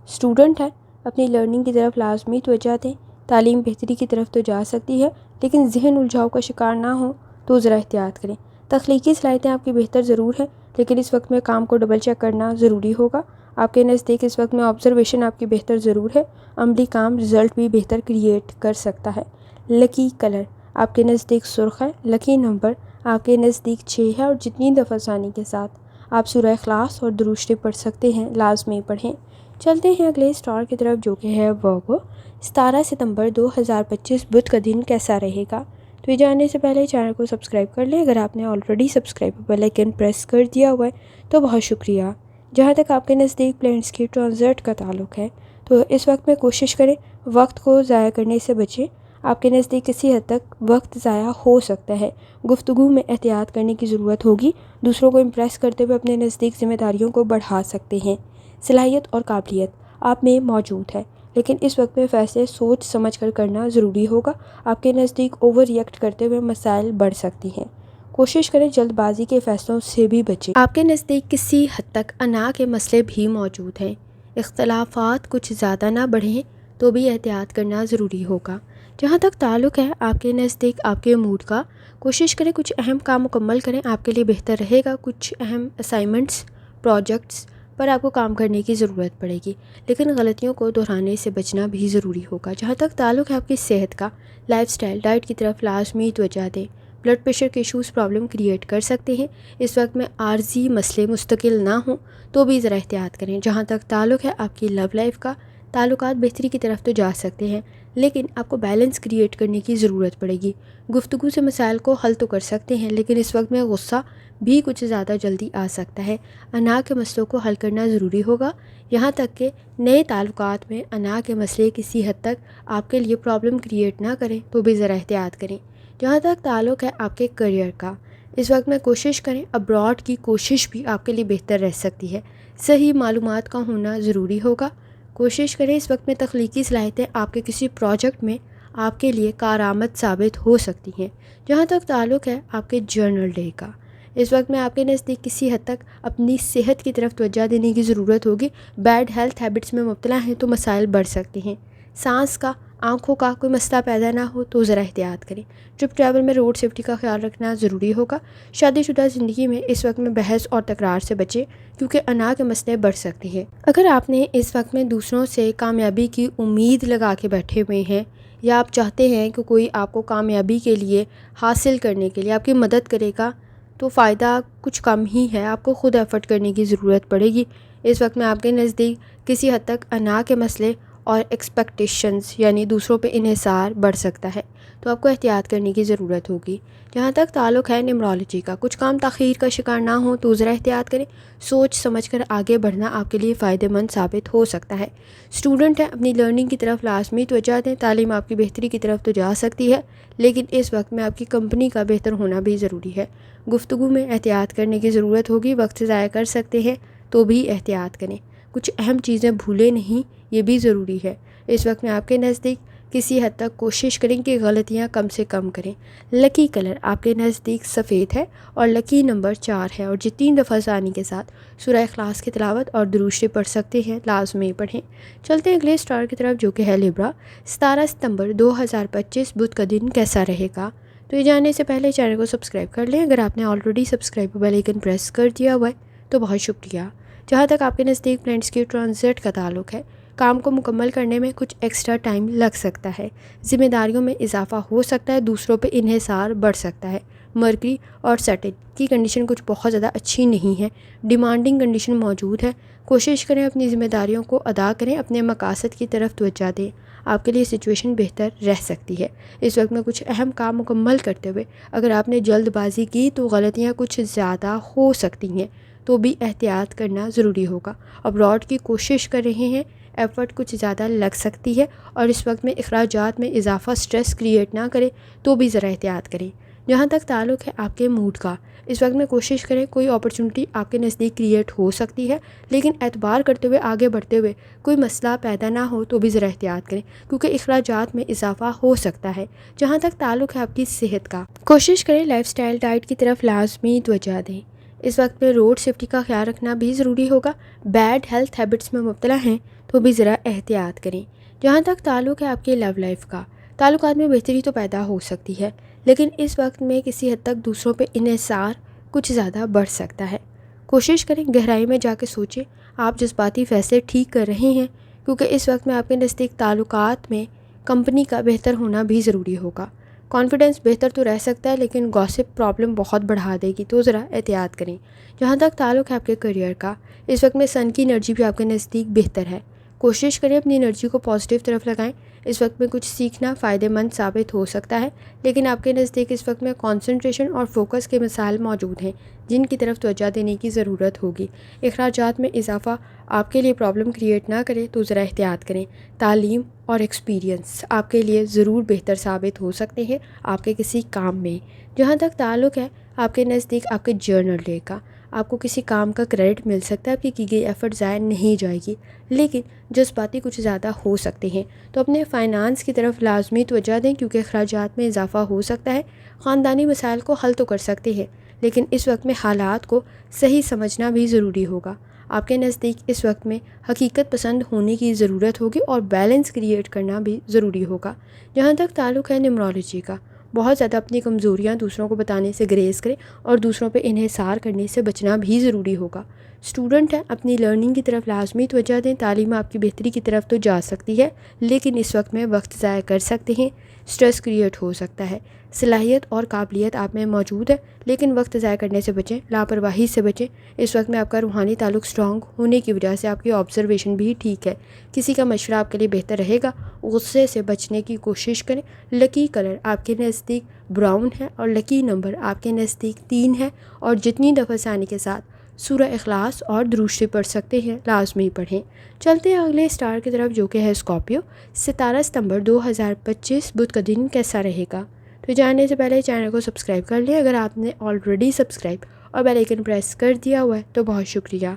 اسٹوڈنٹ ہے، اپنی لرننگ کی طرف لازمی توجہ دیں۔ تعلیم بہتری کی طرف تو جا سکتی ہے، لیکن ذہن الجھاؤ کا شکار نہ ہو تو ذرا احتیاط کریں۔ تخلیقی صلاحیتیں آپ کی بہتر ضرور ہیں، لیکن اس وقت میں کام کو ڈبل چیک کرنا ضروری ہوگا۔ آپ کے نزدیک اس وقت میں آبزرویشن آپ کی بہتر ضرور ہے، عملی کام رزلٹ بھی بہتر کریٹ کر سکتا ہے۔ لکی کلر آپ کے نزدیک سرخ ہے، لکی نمبر آپ کے نزدیک 6 ہے، اور جتنی دفعہ آسانی کے ساتھ آپ سورہ اخلاص اور درود شریف پڑھ سکتے ہیں لازمی پڑھیں۔ چلتے ہیں اگلے اسٹار کی طرف جو کہ ہے ورگو۔ 17 ستمبر 2025 بدھ کا دن کیسا رہے گا؟ تو یہ جاننے سے پہلے چینل کو سبسکرائب کر لیں، اگر آپ نے already subscribe bell icon press کر دیا ہوا ہے تو بہت شکریہ۔ جہاں تک آپ کے نزدیک پلانٹس کی ٹرانزٹ کا تعلق ہے تو اس وقت میں کوشش کریں وقت کو ضائع کرنے سے بچیں۔ آپ کے نزدیک کسی حد تک وقت ضائع ہو سکتا ہے، گفتگو میں احتیاط کرنے کی ضرورت ہوگی۔ دوسروں کو امپریس کرتے ہوئے اپنے نزدیک ذمہ داریوں کو بڑھا سکتے ہیں۔ صلاحیت اور قابلیت آپ میں موجود ہے، لیکن اس وقت میں فیصلے سوچ سمجھ کر کرنا ضروری ہوگا۔ آپ کے نزدیک اوور ریئیکٹ کرتے ہوئے مسائل بڑھ سکتی ہیں۔ کوشش کریں جلد بازی کے فیصلوں سے بھی بچیں۔ آپ کے نزدیک کسی حد تک انا کے مسئلے بھی موجود ہیں، اختلافات کچھ زیادہ نہ بڑھیں تو بھی احتیاط کرنا ضروری ہوگا۔ جہاں تک تعلق ہے آپ کے نزدیک آپ کے موڈ کا، کوشش کریں کچھ اہم کام مکمل کریں، آپ کے لیے بہتر رہے گا۔ کچھ اہم اسائنمنٹس، پروجیکٹس پر آپ کو کام کرنے کی ضرورت پڑے گی، لیکن غلطیوں کو دہرانے سے بچنا بھی ضروری ہوگا۔ جہاں تک تعلق ہے آپ کی صحت کا، لائف سٹائل، ڈائٹ کی طرف لازمی توجہ دیں۔ بلڈ پریشر کے ایشوز پرابلم کریٹ کر سکتے ہیں، اس وقت میں عارضی مسئلے مستقل نہ ہوں تو بھی ذرا احتیاط کریں۔ جہاں تک تعلق ہے آپ کی لو لائف کا، تعلقات بہتری کی طرف تو جا سکتے ہیں، لیکن آپ کو بیلنس کریٹ کرنے کی ضرورت پڑے گی۔ گفتگو سے مسائل کو حل تو کر سکتے ہیں، لیکن اس وقت میں غصہ بھی کچھ زیادہ جلدی آ سکتا ہے۔ انا کے مسئلوں کو حل کرنا ضروری ہوگا، یہاں تک کہ نئے تعلقات میں انا کے مسئلے کسی حد تک آپ کے لیے پرابلم کریٹ نہ کریں تو بھی ذرا احتیاط کریں۔ جہاں تک تعلق ہے آپ کے کریئر کا، اس وقت میں کوشش کریں، ابراڈ کی کوشش بھی آپ کے لیے بہتر رہ سکتی ہے۔ صحیح معلومات کا ہونا ضروری ہوگا۔ کوشش کریں، اس وقت میں تخلیقی صلاحیتیں آپ کے کسی پروجیکٹ میں آپ کے لیے کارآمد ثابت ہو سکتی ہیں۔ جہاں تک تعلق ہے آپ کے جرنل ڈے کا، اس وقت میں آپ کے نزدیک کسی حد تک اپنی صحت کی طرف توجہ دینے کی ضرورت ہوگی۔ بیڈ ہیلتھ ہیبٹس میں مبتلا ہیں تو مسائل بڑھ سکتے ہیں۔ سانس کا، آنکھوں کا کوئی مسئلہ پیدا نہ ہو تو ذرا احتیاط کریں۔ ٹرپ ٹریول میں روڈ سیفٹی کا خیال رکھنا ضروری ہوگا۔ شادی شدہ زندگی میں اس وقت میں بحث اور تکرار سے بچیں، کیونکہ انا کے مسئلے بڑھ سکتے ہیں۔ اگر آپ نے اس وقت میں دوسروں سے کامیابی کی امید لگا کے بیٹھے ہوئے ہیں، یا آپ چاہتے ہیں کہ کوئی آپ کو کامیابی کے لیے، حاصل کرنے کے لیے آپ کی مدد کرے گا، تو فائدہ کچھ کم ہی ہے، آپ کو خود ایفرٹ کرنے کی ضرورت پڑے گی۔ اس وقت میں آپ کے نزدیک کسی حد تک انا کے مسئلے اور ایکسپیکٹیشنز یعنی دوسروں پہ انحصار بڑھ سکتا ہے، تو آپ کو احتیاط کرنے کی ضرورت ہوگی۔ جہاں تک تعلق ہے نیمرولوجی کا، کچھ کام تاخیر کا شکار نہ ہو تو ذرا احتیاط کریں۔ سوچ سمجھ کر آگے بڑھنا آپ کے لیے فائدہ مند ثابت ہو سکتا ہے۔ اسٹوڈنٹ ہیں، اپنی لرننگ کی طرف لازمی توجہ دیں، تعلیم آپ کی بہتری کی طرف تو جا سکتی ہے، لیکن اس وقت میں آپ کی کمپنی کا بہتر ہونا بھی ضروری ہے۔ گفتگو میں احتیاط کرنے کی ضرورت ہوگی، وقت ضائع کر سکتے ہیں تو بھی احتیاط کریں۔ کچھ اہم چیزیں بھولیں نہیں، یہ بھی ضروری ہے۔ اس وقت میں آپ کے نزدیک کسی حد تک کوشش کریں کہ غلطیاں کم سے کم کریں۔ لکی کلر آپ کے نزدیک سفید ہے اور لکی نمبر 4 ہے، اور جو 3 دفعہ آسانی کے ساتھ سورہ اخلاص کی تلاوت اور درود شریف پڑھ سکتے ہیں، لازمی پڑھیں۔ چلتے ہیں اگلے اسٹار کی طرف، جو کہ ہے لیبرا۔ 17 ستمبر 2025 بدھ کا دن کیسا رہے گا؟ تو یہ جاننے سے پہلے چینل کو سبسکرائب کر لیں۔ اگر آپ نے already subscribe bell icon press کر دیا ہوا ہے تو بہت شکریہ۔ جہاں تک آپ کے نزدیک پلانٹس کی ٹرانزٹ کا تعلق ہے، کام کو مکمل کرنے میں کچھ ایکسٹرا ٹائم لگ سکتا ہے، ذمہ داریوں میں اضافہ ہو سکتا ہے، دوسروں پہ انحصار بڑھ سکتا ہے۔ مرکری اور سیٹن کی کنڈیشن کچھ بہت زیادہ اچھی نہیں ہے، ڈیمانڈنگ کنڈیشن موجود ہے۔ کوشش کریں اپنی ذمہ داریوں کو ادا کریں، اپنے مقاصد کی طرف توجہ دیں، آپ کے لیے سچویشن بہتر رہ سکتی ہے۔ اس وقت میں کچھ اہم کام مکمل کرتے ہوئے اگر آپ نے جلد بازی کی تو غلطیاں کچھ زیادہ ہو سکتی ہیں، تو بھی احتیاط کرنا ضروری ہوگا۔ ابراڈ کی کوشش کر رہے ہیں، ایفرٹ کچھ زیادہ لگ سکتی ہے، اور اس وقت میں اخراجات میں اضافہ سٹریس کریٹ نہ کرے تو بھی ذرا احتیاط کریں۔ جہاں تک تعلق ہے آپ کے موڈ کا، اس وقت میں کوشش کریں، کوئی اپرچونٹی آپ کے نزدیک کریٹ ہو سکتی ہے، لیکن اعتبار کرتے ہوئے آگے بڑھتے ہوئے کوئی مسئلہ پیدا نہ ہو تو بھی ذرا احتیاط کریں، کیونکہ اخراجات میں اضافہ ہو سکتا ہے۔ جہاں تک تعلق ہے آپ کی صحت کا، کوشش کریں لائف سٹائل ڈائٹ کی طرف لازمی توجہ دیں۔ اس وقت میں روڈ سیفٹی کا خیال رکھنا بھی ضروری ہوگا۔ بیڈ ہیلتھ ہیبٹس میں مبتلا ہیں تو بھی ذرا احتیاط کریں۔ جہاں تک تعلق ہے آپ کی لو لائف کا، تعلقات میں بہتری تو پیدا ہو سکتی ہے، لیکن اس وقت میں کسی حد تک دوسروں پہ انحصار کچھ زیادہ بڑھ سکتا ہے۔ کوشش کریں گہرائی میں جا کے سوچیں، آپ جذباتی فیصلے ٹھیک کر رہے ہیں، کیونکہ اس وقت میں آپ کے نزدیک تعلقات میں کمپنی کا بہتر ہونا بھی ضروری ہوگا۔ کانفیڈنس بہتر تو رہ سکتا ہے، لیکن گاسپ پرابلم بہت بڑھا دے گی، تو ذرا احتیاط کریں۔ جہاں تک تعلق ہے آپ کے کریئر کا، اس وقت میں سن کی انرجی بھی آپ کے نزدیک بہتر ہے۔ کوشش کریں اپنی انرجی کو پازیٹیو طرف لگائیں۔ اس وقت میں کچھ سیکھنا فائدہ مند ثابت ہو سکتا ہے، لیکن آپ کے نزدیک اس وقت میں کنسنٹریشن اور فوکس کے مسائل موجود ہیں، جن کی طرف توجہ دینے کی ضرورت ہوگی۔ اخراجات میں اضافہ آپ کے لیے پرابلم کریٹ نہ کرے تو ذرا احتیاط کریں۔ تعلیم اور ایکسپیرینس آپ کے لیے ضرور بہتر ثابت ہو سکتے ہیں آپ کے کسی کام میں۔ جہاں تک تعلق ہے آپ کے نزدیک آپ کے جرنل ڈے کا، آپ کو کسی کام کا کریڈٹ مل سکتا ہے، آپ کی گئی ایفرٹ ضائع نہیں جائے گی، لیکن جذباتی کچھ زیادہ ہو سکتے ہیں، تو اپنے فائنانس کی طرف لازمی توجہ دیں، کیونکہ اخراجات میں اضافہ ہو سکتا ہے۔ خاندانی مسائل کو حل تو کر سکتے ہیں، لیکن اس وقت میں حالات کو صحیح سمجھنا بھی ضروری ہوگا۔ آپ کے نزدیک اس وقت میں حقیقت پسند ہونے کی ضرورت ہوگی اور بیلنس کریٹ کرنا بھی ضروری ہوگا۔ جہاں تک تعلق ہے نیمرولوجی کا، بہت زیادہ اپنی کمزوریاں دوسروں کو بتانے سے گریز کریں اور دوسروں پہ انحصار کرنے سے بچنا بھی ضروری ہوگا۔ اسٹوڈنٹ ہیں، اپنی لرننگ کی طرف لازمی توجہ دیں۔ تعلیم آپ کی بہتری کی طرف تو جا سکتی ہے، لیکن اس وقت میں وقت ضائع کر سکتے ہیں، سٹریس کریٹ ہو سکتا ہے۔ صلاحیت اور قابلیت آپ میں موجود ہے، لیکن وقت ضائع کرنے سے بچیں، لاپرواہی سے بچیں۔ اس وقت میں آپ کا روحانی تعلق سٹرانگ ہونے کی وجہ سے آپ کی آبزرویشن بھی ٹھیک ہے، کسی کا مشورہ آپ کے لیے بہتر رہے گا۔ غصے سے بچنے کی کوشش کریں۔ لکی کلر آپ کے نزدیک براؤن ہے اور لکی نمبر آپ کے نزدیک 3 ہے، اور جتنی دفعہ ثانی کے ساتھ سورہ اخلاص اور درود شریف پڑھ سکتے ہیں لازمی پڑھیں۔ چلتے ہیں اگلے اسٹار کی طرف جو کہ ہے اسکارپیو۔ 17 ستمبر 2025 بدھ کا دن کیسا رہے گا؟ تو جاننے سے پہلے چینل کو سبسکرائب کر لیں اگر آپ نے آلریڈی سبسکرائب اور بیل آئیکن پریس کر دیا ہوا ہے تو بہت شکریہ۔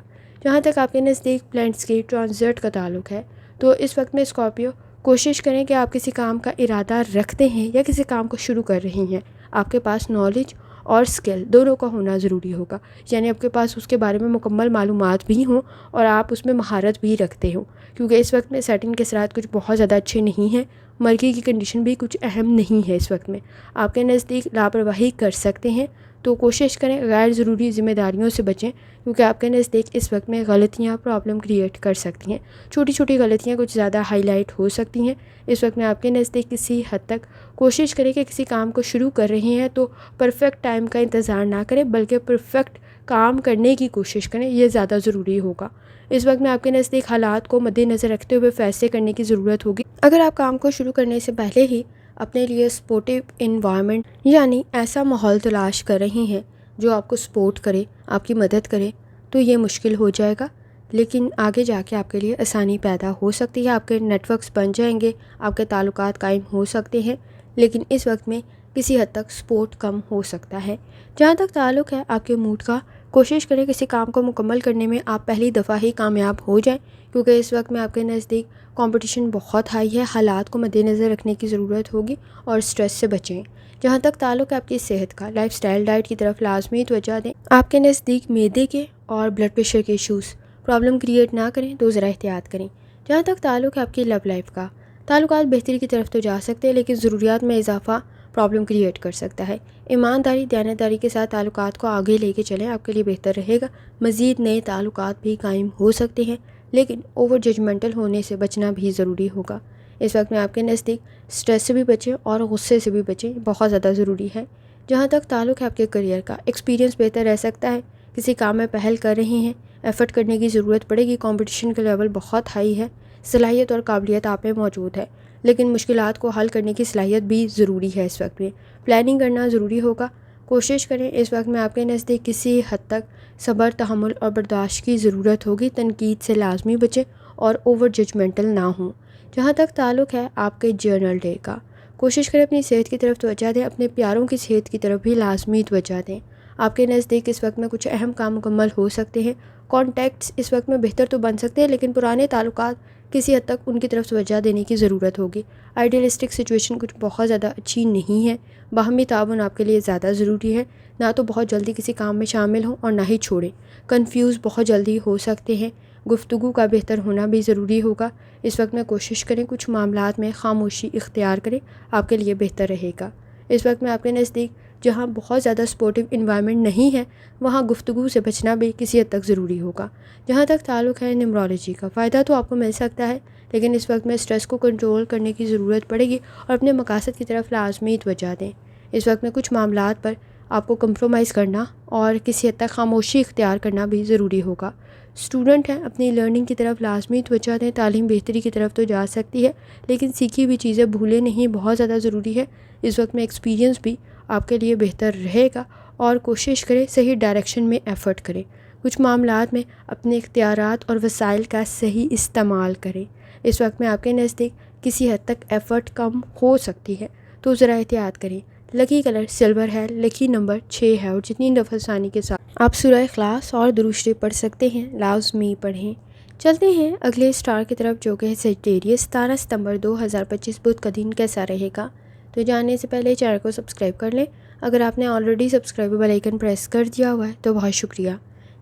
جہاں تک آپ کے نزدیک پلانٹس کی ٹرانزٹ کا تعلق ہے تو اس وقت میں اسکارپیو کوشش کریں کہ آپ کسی کام کا ارادہ رکھتے ہیں یا کسی کام کو شروع کر رہی ہیں، آپ کے پاس نالج اور سکل دونوں کا ہونا ضروری ہوگا، یعنی آپ کے پاس اس کے بارے میں مکمل معلومات بھی ہوں اور آپ اس میں مہارت بھی رکھتے ہوں، کیونکہ اس وقت میں سیٹنگ کے اثرات کچھ بہت زیادہ اچھے نہیں ہیں، مرغی کی کنڈیشن بھی کچھ اہم نہیں ہے۔ اس وقت میں آپ کے نزدیک لاپرواہی کر سکتے ہیں، تو کوشش کریں غیر ضروری ذمہ داریوں سے بچیں، کیونکہ آپ کے نزدیک اس وقت میں غلطیاں پرابلم کریٹ کر سکتی ہیں، چھوٹی چھوٹی غلطیاں کچھ زیادہ ہائی لائٹ ہو سکتی ہیں۔ اس وقت میں آپ کے نزدیک کسی حد تک کوشش کریں کہ کسی کام کو شروع کر رہے ہیں تو پرفیکٹ ٹائم کا انتظار نہ کریں، بلکہ پرفیکٹ کام کرنے کی کوشش کریں، یہ زیادہ ضروری ہوگا۔ اس وقت میں آپ کے نزدیک حالات کو مد نظر رکھتے ہوئے فیصلے کرنے کی ضرورت ہوگی۔ اگر آپ کام کو شروع کرنے سے پہلے ہی اپنے لیے سپورٹیو انوائرمنٹ یعنی ایسا ماحول تلاش کر رہے ہیں جو آپ کو سپورٹ کرے، آپ کی مدد کرے، تو یہ مشکل ہو جائے گا، لیکن آگے جا کے آپ کے لیے آسانی پیدا ہو سکتی ہے، آپ کے نیٹ ورکس بن جائیں گے، آپ کے تعلقات قائم ہو سکتے ہیں، لیکن اس وقت میں کسی حد تک سپورٹ کم ہو سکتا ہے۔ جہاں تک تعلق ہے آپ کے موڈ کا، کوشش کریں کسی کام کو مکمل کرنے میں آپ پہلی دفعہ ہی کامیاب ہو جائیں، کیونکہ اس وقت میں آپ کے نزدیک کمپٹیشن بہت ہائی ہے، حالات کو مد نظر رکھنے کی ضرورت ہوگی اور سٹریس سے بچیں۔ جہاں تک تعلق ہے آپ کی صحت کا، لائف سٹائل ڈائٹ کی طرف لازمی توجہ دیں۔ آپ کے نزدیک معدے کے اور بلڈ پریشر کے ایشوز پرابلم کریٹ نہ کریں تو ذرا احتیاط کریں۔ جہاں تک تعلق ہے آپ کی لو لائف کا، تعلقات بہتری کی طرف تو جا سکتے ہیں، لیکن ضروریات میں اضافہ پرابلم کریٹ کر سکتا ہے۔ ایمانداری دیانتداری کے ساتھ تعلقات کو آگے لے کے چلیں، آپ کے لیے بہتر رہے گا۔ مزید نئے تعلقات بھی قائم ہو سکتے ہیں، لیکن اوور ججمنٹل ہونے سے بچنا بھی ضروری ہوگا۔ اس وقت میں آپ کے نزدیک سٹریس سے بھی بچیں اور غصے سے بھی بچیں، بہت زیادہ ضروری ہے۔ جہاں تک تعلق ہے آپ کے کریئر کا، ایکسپیرینس بہتر رہ سکتا ہے، کسی کام میں پہل کر رہے ہیں، ایفرٹ کرنے کی ضرورت پڑے گی، کمپٹیشن کا لیول بہت ہائی ہے، صلاحیت اور قابلیت آپ میں موجود ہے، لیکن مشکلات کو حل کرنے کی صلاحیت بھی ضروری ہے۔ اس وقت میں پلاننگ کرنا ضروری ہوگا، کوشش کریں۔ اس وقت میں آپ کے نزدیک کسی حد تک صبر، تحمل اور برداشت کی ضرورت ہوگی، تنقید سے لازمی بچیں اور اوور ججمنٹل نہ ہوں۔ جہاں تک تعلق ہے آپ کے جرنل ڈے کا، کوشش کریں اپنی صحت کی طرف توجہ دیں، اپنے پیاروں کی صحت کی طرف بھی لازمی توجہ دیں۔ آپ کے نزدیک اس وقت میں کچھ اہم کام مکمل ہو سکتے ہیں، کانٹیکٹس اس وقت میں بہتر تو بن سکتے ہیں، لیکن پرانے تعلقات کسی حد تک ان کی طرف توجہ دینے کی ضرورت ہوگی۔ آئیڈیلسٹک سچویشن کچھ بہت زیادہ اچھی نہیں ہے، باہمی تعاون آپ کے لیے زیادہ ضروری ہے، نہ تو بہت جلدی کسی کام میں شامل ہوں اور نہ ہی چھوڑیں، کنفیوز بہت جلدی ہو سکتے ہیں، گفتگو کا بہتر ہونا بھی ضروری ہوگا۔ اس وقت میں کوشش کریں کچھ معاملات میں خاموشی اختیار کریں، آپ کے لیے بہتر رہے گا۔ اس وقت میں آپ کے نزدیک جہاں بہت زیادہ سپورٹیو انوائرمنٹ نہیں ہے، وہاں گفتگو سے بچنا بھی کسی حد تک ضروری ہوگا۔ جہاں تک تعلق ہے نیمرولوجی کا، فائدہ تو آپ کو مل سکتا ہے، لیکن اس وقت میں سٹریس کو کنٹرول کرنے کی ضرورت پڑے گی اور اپنے مقاصد کی طرف لازمی توجہ دیں۔ اس وقت میں کچھ معاملات پر آپ کو کمپرومائز کرنا اور کسی حد تک خاموشی اختیار کرنا بھی ضروری ہوگا۔ اسٹوڈنٹ ہیں، اپنی لرننگ کی طرف لازمی توجہ دیں، تعلیم بہتری کی طرف تو جا سکتی ہے، لیکن سیکھی ہوئی چیزیں بھولیں نہیں، بہت زیادہ ضروری ہے۔ اس وقت میں ایکسپیرینس بھی آپ کے لیے بہتر رہے گا اور کوشش کریں صحیح ڈائریکشن میں ایفرٹ کریں، کچھ معاملات میں اپنے اختیارات اور وسائل کا صحیح استعمال کریں۔ اس وقت میں آپ کے نزدیک کسی حد تک ایفرٹ کم ہو سکتی ہے، تو ذرا احتیاط کریں۔ لکی کلر سلور ہے، لکی نمبر 6 ہے، اور جتنی دفعہ ثانی کے ساتھ آپ سورہ اخلاص اور درود شریف پڑھ سکتے ہیں لازمی پڑھیں۔ چلتے ہیں اگلے اسٹار کی طرف جو کہ ہے سیجیٹیریس۔ 17 ستمبر 2025 بدھ کا دن کیسا رہے گا؟ تو جاننے سے پہلے چینل کو سبسکرائب کر لیں اگر آپ نے already subscribe bell icon press کر دیا ہوا ہے تو بہت شکریہ۔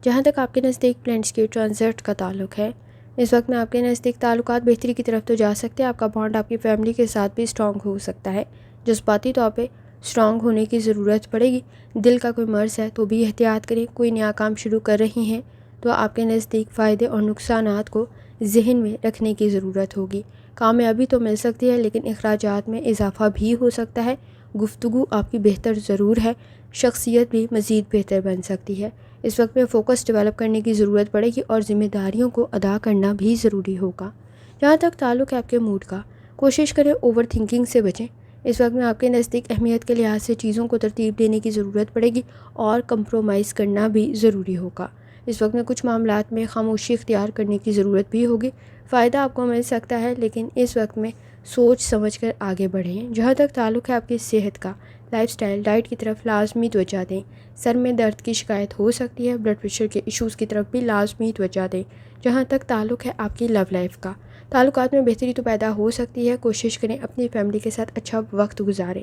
جہاں تک آپ کے نزدیک پلانٹس کی ٹرانزٹ کا تعلق ہے، اس وقت میں آپ کے نزدیک تعلقات بہتری کی طرف تو جا سکتے ہیں. آپ کا بانڈ آپ کی فیملی کے ساتھ بھی اسٹرانگ ہو سکتا ہے. جذباتی طور پہ اسٹرانگ ہونے کی ضرورت پڑے گی. دل کا کوئی مرض ہے تو بھی احتیاط کریں. کوئی نیا کام شروع کر رہی ہیں تو آپ کے نزدیک فائدے اور نقصانات کو ذہن میں رکھنے کی ضرورت ہوگی. کامیابی تو مل سکتی ہے لیکن اخراجات میں اضافہ بھی ہو سکتا ہے. گفتگو آپ کی بہتر ضرور ہے، شخصیت بھی مزید بہتر بن سکتی ہے. اس وقت میں فوکس ڈیولپ کرنے کی ضرورت پڑے گی اور ذمہ داریوں کو ادا کرنا بھی ضروری ہوگا. جہاں تک تعلق ہے آپ کے موڈ کا، کوشش کریں اوور تھنکنگ سے بچیں. اس وقت میں آپ کے نزدیک اہمیت کے لحاظ سے چیزوں کو ترتیب دینے کی ضرورت پڑے گی اور کمپرومائز کرنا بھی ضروری ہوگا. اس وقت میں کچھ معاملات میں خاموشی اختیار کرنے کی ضرورت بھی ہوگی. فائدہ آپ کو مل سکتا ہے لیکن اس وقت میں سوچ سمجھ کر آگے بڑھیں. جہاں تک تعلق ہے آپ کی صحت کا، لائف سٹائل ڈائٹ کی طرف لازمی توجہ دیں. سر میں درد کی شکایت ہو سکتی ہے، بلڈ پریشر کے ایشوز کی طرف بھی لازمی توجہ دیں. جہاں تک تعلق ہے آپ کی لو لائف کا، تعلقات میں بہتری تو پیدا ہو سکتی ہے. کوشش کریں اپنی فیملی کے ساتھ اچھا وقت گزاریں.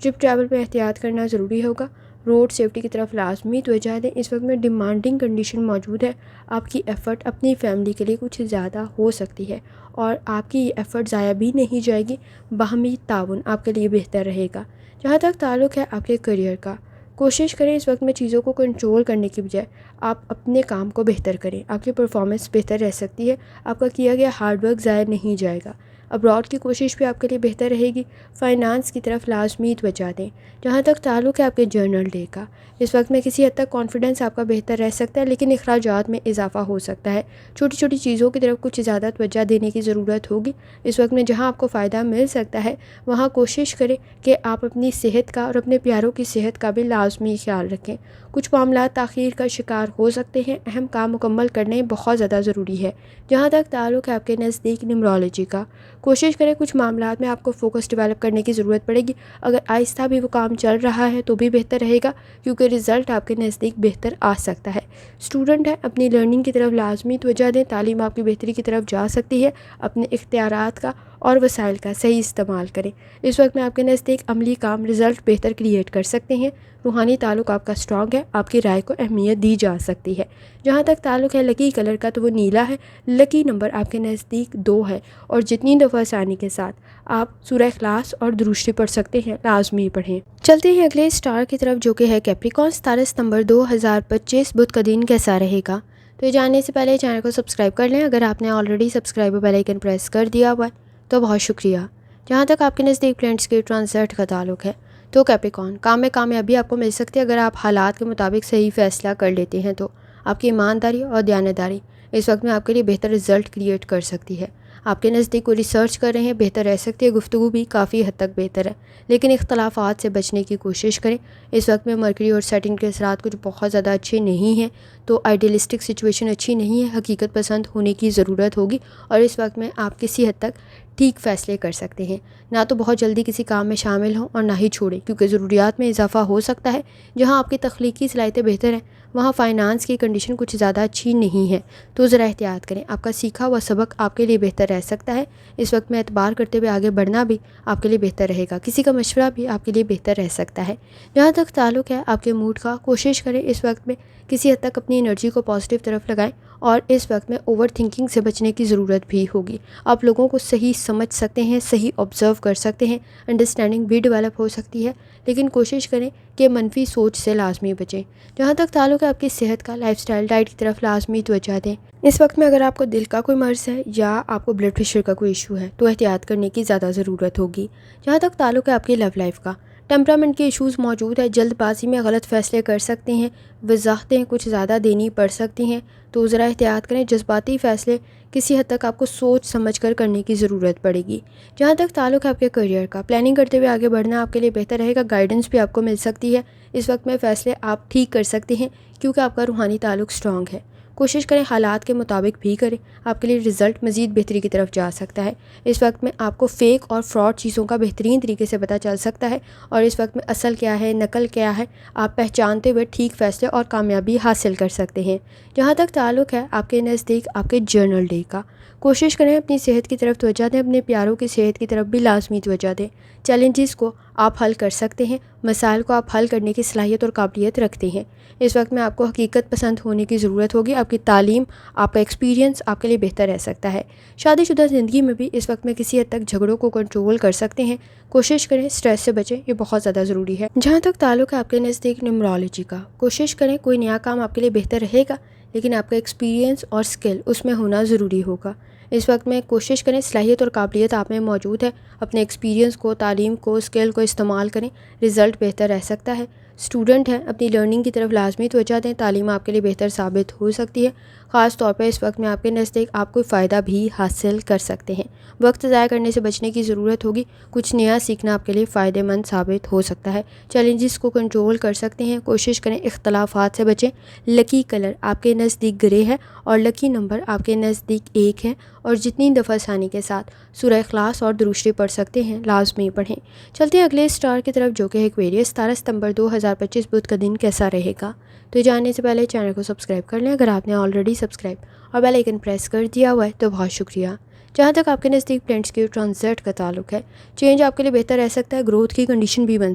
ٹرپ ٹریول میں احتیاط کرنا ضروری ہوگا. روڈ سیفٹی کی طرف لازمی توجہ دیں. اس وقت میں ڈیمانڈنگ کنڈیشن موجود ہے. آپ کی ایفرٹ اپنی فیملی کے لیے کچھ زیادہ ہو سکتی ہے اور آپ کی یہ ایفرٹ ضائع بھی نہیں جائے گی. باہمی تعاون آپ کے لیے بہتر رہے گا. جہاں تک تعلق ہے آپ کے کریئر کا، کوشش کریں اس وقت میں چیزوں کو کنٹرول کرنے کی بجائے آپ اپنے کام کو بہتر کریں. آپ کی پرفارمنس بہتر رہ سکتی ہے. آپ کا کیا گیا ہارڈ ورک ضائع نہیں جائے گا. ابراڈ کی کوشش بھی آپ کے لیے بہتر رہے گی. فائنانس کی طرف لازمی توجہ دیں. جہاں تک تعلق ہے آپ کے جرنل ڈے کا، اس وقت میں کسی حد تک کانفیڈنس آپ کا بہتر رہ سکتا ہے لیکن اخراجات میں اضافہ ہو سکتا ہے. چھوٹی چھوٹی چیزوں کی طرف کچھ زیادہ توجہ دینے کی ضرورت ہوگی. اس وقت میں جہاں آپ کو فائدہ مل سکتا ہے وہاں کوشش کریں کہ آپ اپنی صحت کا اور اپنے پیاروں کی صحت کا بھی لازمی خیال رکھیں. کچھ معاملات تاخیر کا شکار ہو سکتے ہیں. اہم کام مکمل کرنے بہت زیادہ ضروری ہے. جہاں تک تعلق ہے آپ کے نزدیک نیمرولوجی کا، کوشش کریں کچھ معاملات میں آپ کو فوکس ڈیولپ کرنے کی ضرورت پڑے گی. اگر آہستہ بھی وہ کام چل رہا ہے تو بھی بہتر رہے گا کیونکہ رزلٹ آپ کے نزدیک بہتر آ سکتا ہے. اسٹوڈنٹ ہے اپنی لرننگ کی طرف لازمی توجہ دیں. تعلیم آپ کی بہتری کی طرف جا سکتی ہے. اپنے اختیارات کا اور وسائل کا صحیح استعمال کریں. اس وقت میں آپ کے نزدیک عملی کام رزلٹ بہتر کریٹ کر سکتے ہیں. روحانی تعلق آپ کا اسٹرانگ ہے. آپ کی رائے کو اہمیت دی جا سکتی ہے. جہاں تک تعلق ہے لکی کلر کا تو وہ نیلا ہے. لکی نمبر آپ کے نزدیک 2 ہے اور جتنی دفعہ آسانی کے ساتھ آپ سورہ اخلاص اور درود شریف پڑھ سکتے ہیں لازمی پڑھیں. چلتے ہیں اگلے اسٹار کی طرف جو کہ ہے کیپریکون. 17 ستمبر 2025 بدھ کا دن کیسا رہے گا؟ تو یہ جاننے سے پہلے چینل کو سبسکرائب کر لیں. اگر آپ نے already subscribe bell icon press کر دیا ہوا ہے تو بہت شکریہ. جہاں تک آپ کے نزدیک پلانٹس کے ٹرانزٹ کا تعلق ہے تو کیپریکون، کام میں کامیابی آپ کو مل سکتی ہے اگر آپ حالات کے مطابق صحیح فیصلہ کر لیتے ہیں. تو آپ کی ایمانداری اور دیانتداری اس وقت میں آپ کے لیے بہتر رزلٹ کریٹ کر سکتی ہے. آپ کے نزدیک کوئی ریسرچ کر رہے ہیں، بہتر رہ سکتی ہے. گفتگو بھی کافی حد تک بہتر ہے لیکن اختلافات سے بچنے کی کوشش کریں. اس وقت میں مرکری اور سیٹن کے اثرات کچھ بہت زیادہ اچھے نہیں ہیں تو آئیڈیلسٹک سچویشن اچھی نہیں ہے. حقیقت پسند ہونے کی ضرورت ہوگی اور اس وقت میں آپ کسی حد تک ٹھیک فیصلے کر سکتے ہیں. نہ تو بہت جلدی کسی کام میں شامل ہوں اور نہ ہی چھوڑیں کیونکہ ضروریات میں اضافہ ہو سکتا ہے. جہاں آپ کی تخلیقی صلاحیتیں بہتر ہیں وہاں فائنانس کی کنڈیشن کچھ زیادہ اچھی نہیں ہے تو ذرا احتیاط کریں. آپ کا سیکھا ہوا سبق آپ کے لیے بہتر رہ سکتا ہے. اس وقت میں اعتبار کرتے ہوئے آگے بڑھنا بھی آپ کے لیے بہتر رہے گا. کسی کا مشورہ بھی آپ کے لیے بہتر رہ سکتا ہے. جہاں تک تعلق ہے آپ کے موڈ کا، کوشش کریں اس وقت میں کسی حد تک اپنی انرجی کو پازیٹیو طرف لگائیں اور اس وقت میں اوور تھنکنگ سے بچنے کی ضرورت بھی ہوگی. آپ لوگوں کو صحیح سمجھ سکتے ہیں، صحیح آبزرو کر سکتے ہیں، انڈرسٹینڈنگ بھی ڈیولپ ہو سکتی ہے لیکن کوشش کریں کہ منفی سوچ سے لازمی بچیں. جہاں تک تعلق ہے آپ کی صحت کا، لائف سٹائل ڈائٹ کی طرف لازمی توجہ دیں. اس وقت میں اگر آپ کو دل کا کوئی مرض ہے یا آپ کو بلڈ پریشر کا کوئی ایشو ہے تو احتیاط کرنے کی زیادہ ضرورت ہوگی. جہاں تک تعلق ہے آپ کی لو لائف کا، ٹیمپرامنٹ کے ایشوز موجود ہے. جلد بازی میں غلط فیصلے کر سکتے ہیں، وضاحتیں کچھ زیادہ دینی پڑ سکتی ہیں تو ذرا احتیاط کریں. جذباتی فیصلے کسی حد تک آپ کو سوچ سمجھ کر کرنے کی ضرورت پڑے گی. جہاں تک تعلق ہے آپ کے کریئر کا، پلاننگ کرتے ہوئے آگے بڑھنا آپ کے لیے بہتر رہے گا. گائیڈنس بھی آپ کو مل سکتی ہے. اس وقت میں فیصلے آپ ٹھیک کر سکتے ہیں کیونکہ آپ کا روحانی تعلق اسٹرانگ ہے. کوشش کریں حالات کے مطابق بھی کریں. آپ کے لیے رزلٹ مزید بہتری کی طرف جا سکتا ہے. اس وقت میں آپ کو فیک اور فراڈ چیزوں کا بہترین طریقے سے پتہ چل سکتا ہے اور اس وقت میں اصل کیا ہے، نقل کیا ہے، آپ پہچانتے ہوئے ٹھیک فیصلے اور کامیابی حاصل کر سکتے ہیں. جہاں تک تعلق ہے آپ کے نزدیک آپ کے جرنل ڈے کا، کوشش کریں اپنی صحت کی طرف توجہ دیں. اپنے پیاروں کی صحت کی طرف بھی لازمی توجہ دیں. چیلنجز کو آپ حل کر سکتے ہیں، مسائل کو آپ حل کرنے کی صلاحیت اور قابلیت رکھتے ہیں۔ اس وقت میں آپ کو حقیقت پسند ہونے کی ضرورت ہوگی، آپ کی تعلیم، آپ کا ایکسپیرینس آپ کے لیے بہتر رہ سکتا ہے۔ شادی شدہ زندگی میں بھی اس وقت میں کسی حد تک جھگڑوں کو کنٹرول کر سکتے ہیں، کوشش کریں اسٹریس سے بچیں، یہ بہت زیادہ ضروری ہے۔ جہاں تک تعلق ہے آپ کے نزدیک نیومرولوجی کا، کوشش کریں کوئی نیا کام آپ کے لیے بہتر رہے گا، لیکن آپ کا ایکسپیرینس اور اسکل اس میں ہونا ضروری ہوگا۔ اس وقت میں کوشش کریں صلاحیت اور قابلیت آپ میں موجود ہے، اپنے ایکسپیرینس کو، تعلیم کو، اسکل کو استعمال کریں، رزلٹ بہتر رہ سکتا ہے۔ اسٹوڈنٹ ہیں، اپنی لرننگ کی طرف لازمی توجہ دیں، تعلیم آپ کے لیے بہتر ثابت ہو سکتی ہے۔ خاص طور پہ اس وقت میں آپ کے نزدیک آپ کوئی فائدہ بھی حاصل کر سکتے ہیں۔ وقت ضائع کرنے سے بچنے کی ضرورت ہوگی، کچھ نیا سیکھنا آپ کے لیے فائدہ مند ثابت ہو سکتا ہے۔ چیلنجز کو کنٹرول کر سکتے ہیں، کوشش کریں اختلافات سے بچیں۔ لکی کلر آپ کے نزدیک گرے ہے اور لکی نمبر آپ کے نزدیک 1 ہے، اور جتنی دفعہ ثانی کے ساتھ سورہ اخلاص اور درود شریف پڑھ سکتے ہیں لازمی پڑھیں۔ چلتے ہیں اگلے اسٹار کی طرف جو کہ ایکویریس۔ 17 ستمبر 2025 بدھ کا دن کیسا رہے گا؟ تو یہ جاننے سے پہلے چینل کو سبسکرائب کر لیں اگر آپ نے آلریڈی سبسکرائب اور بیل آئیکن پریس کر دیا ہوا ہے تو بہت شکریہ۔ جہاں تک آپ کے نزدیک پلینٹس کی ٹرانزٹ کا تعلق ہے، چینج آپ کے لیے بہتر رہ سکتا ہے، گروتھ کی کنڈیشن بھی بن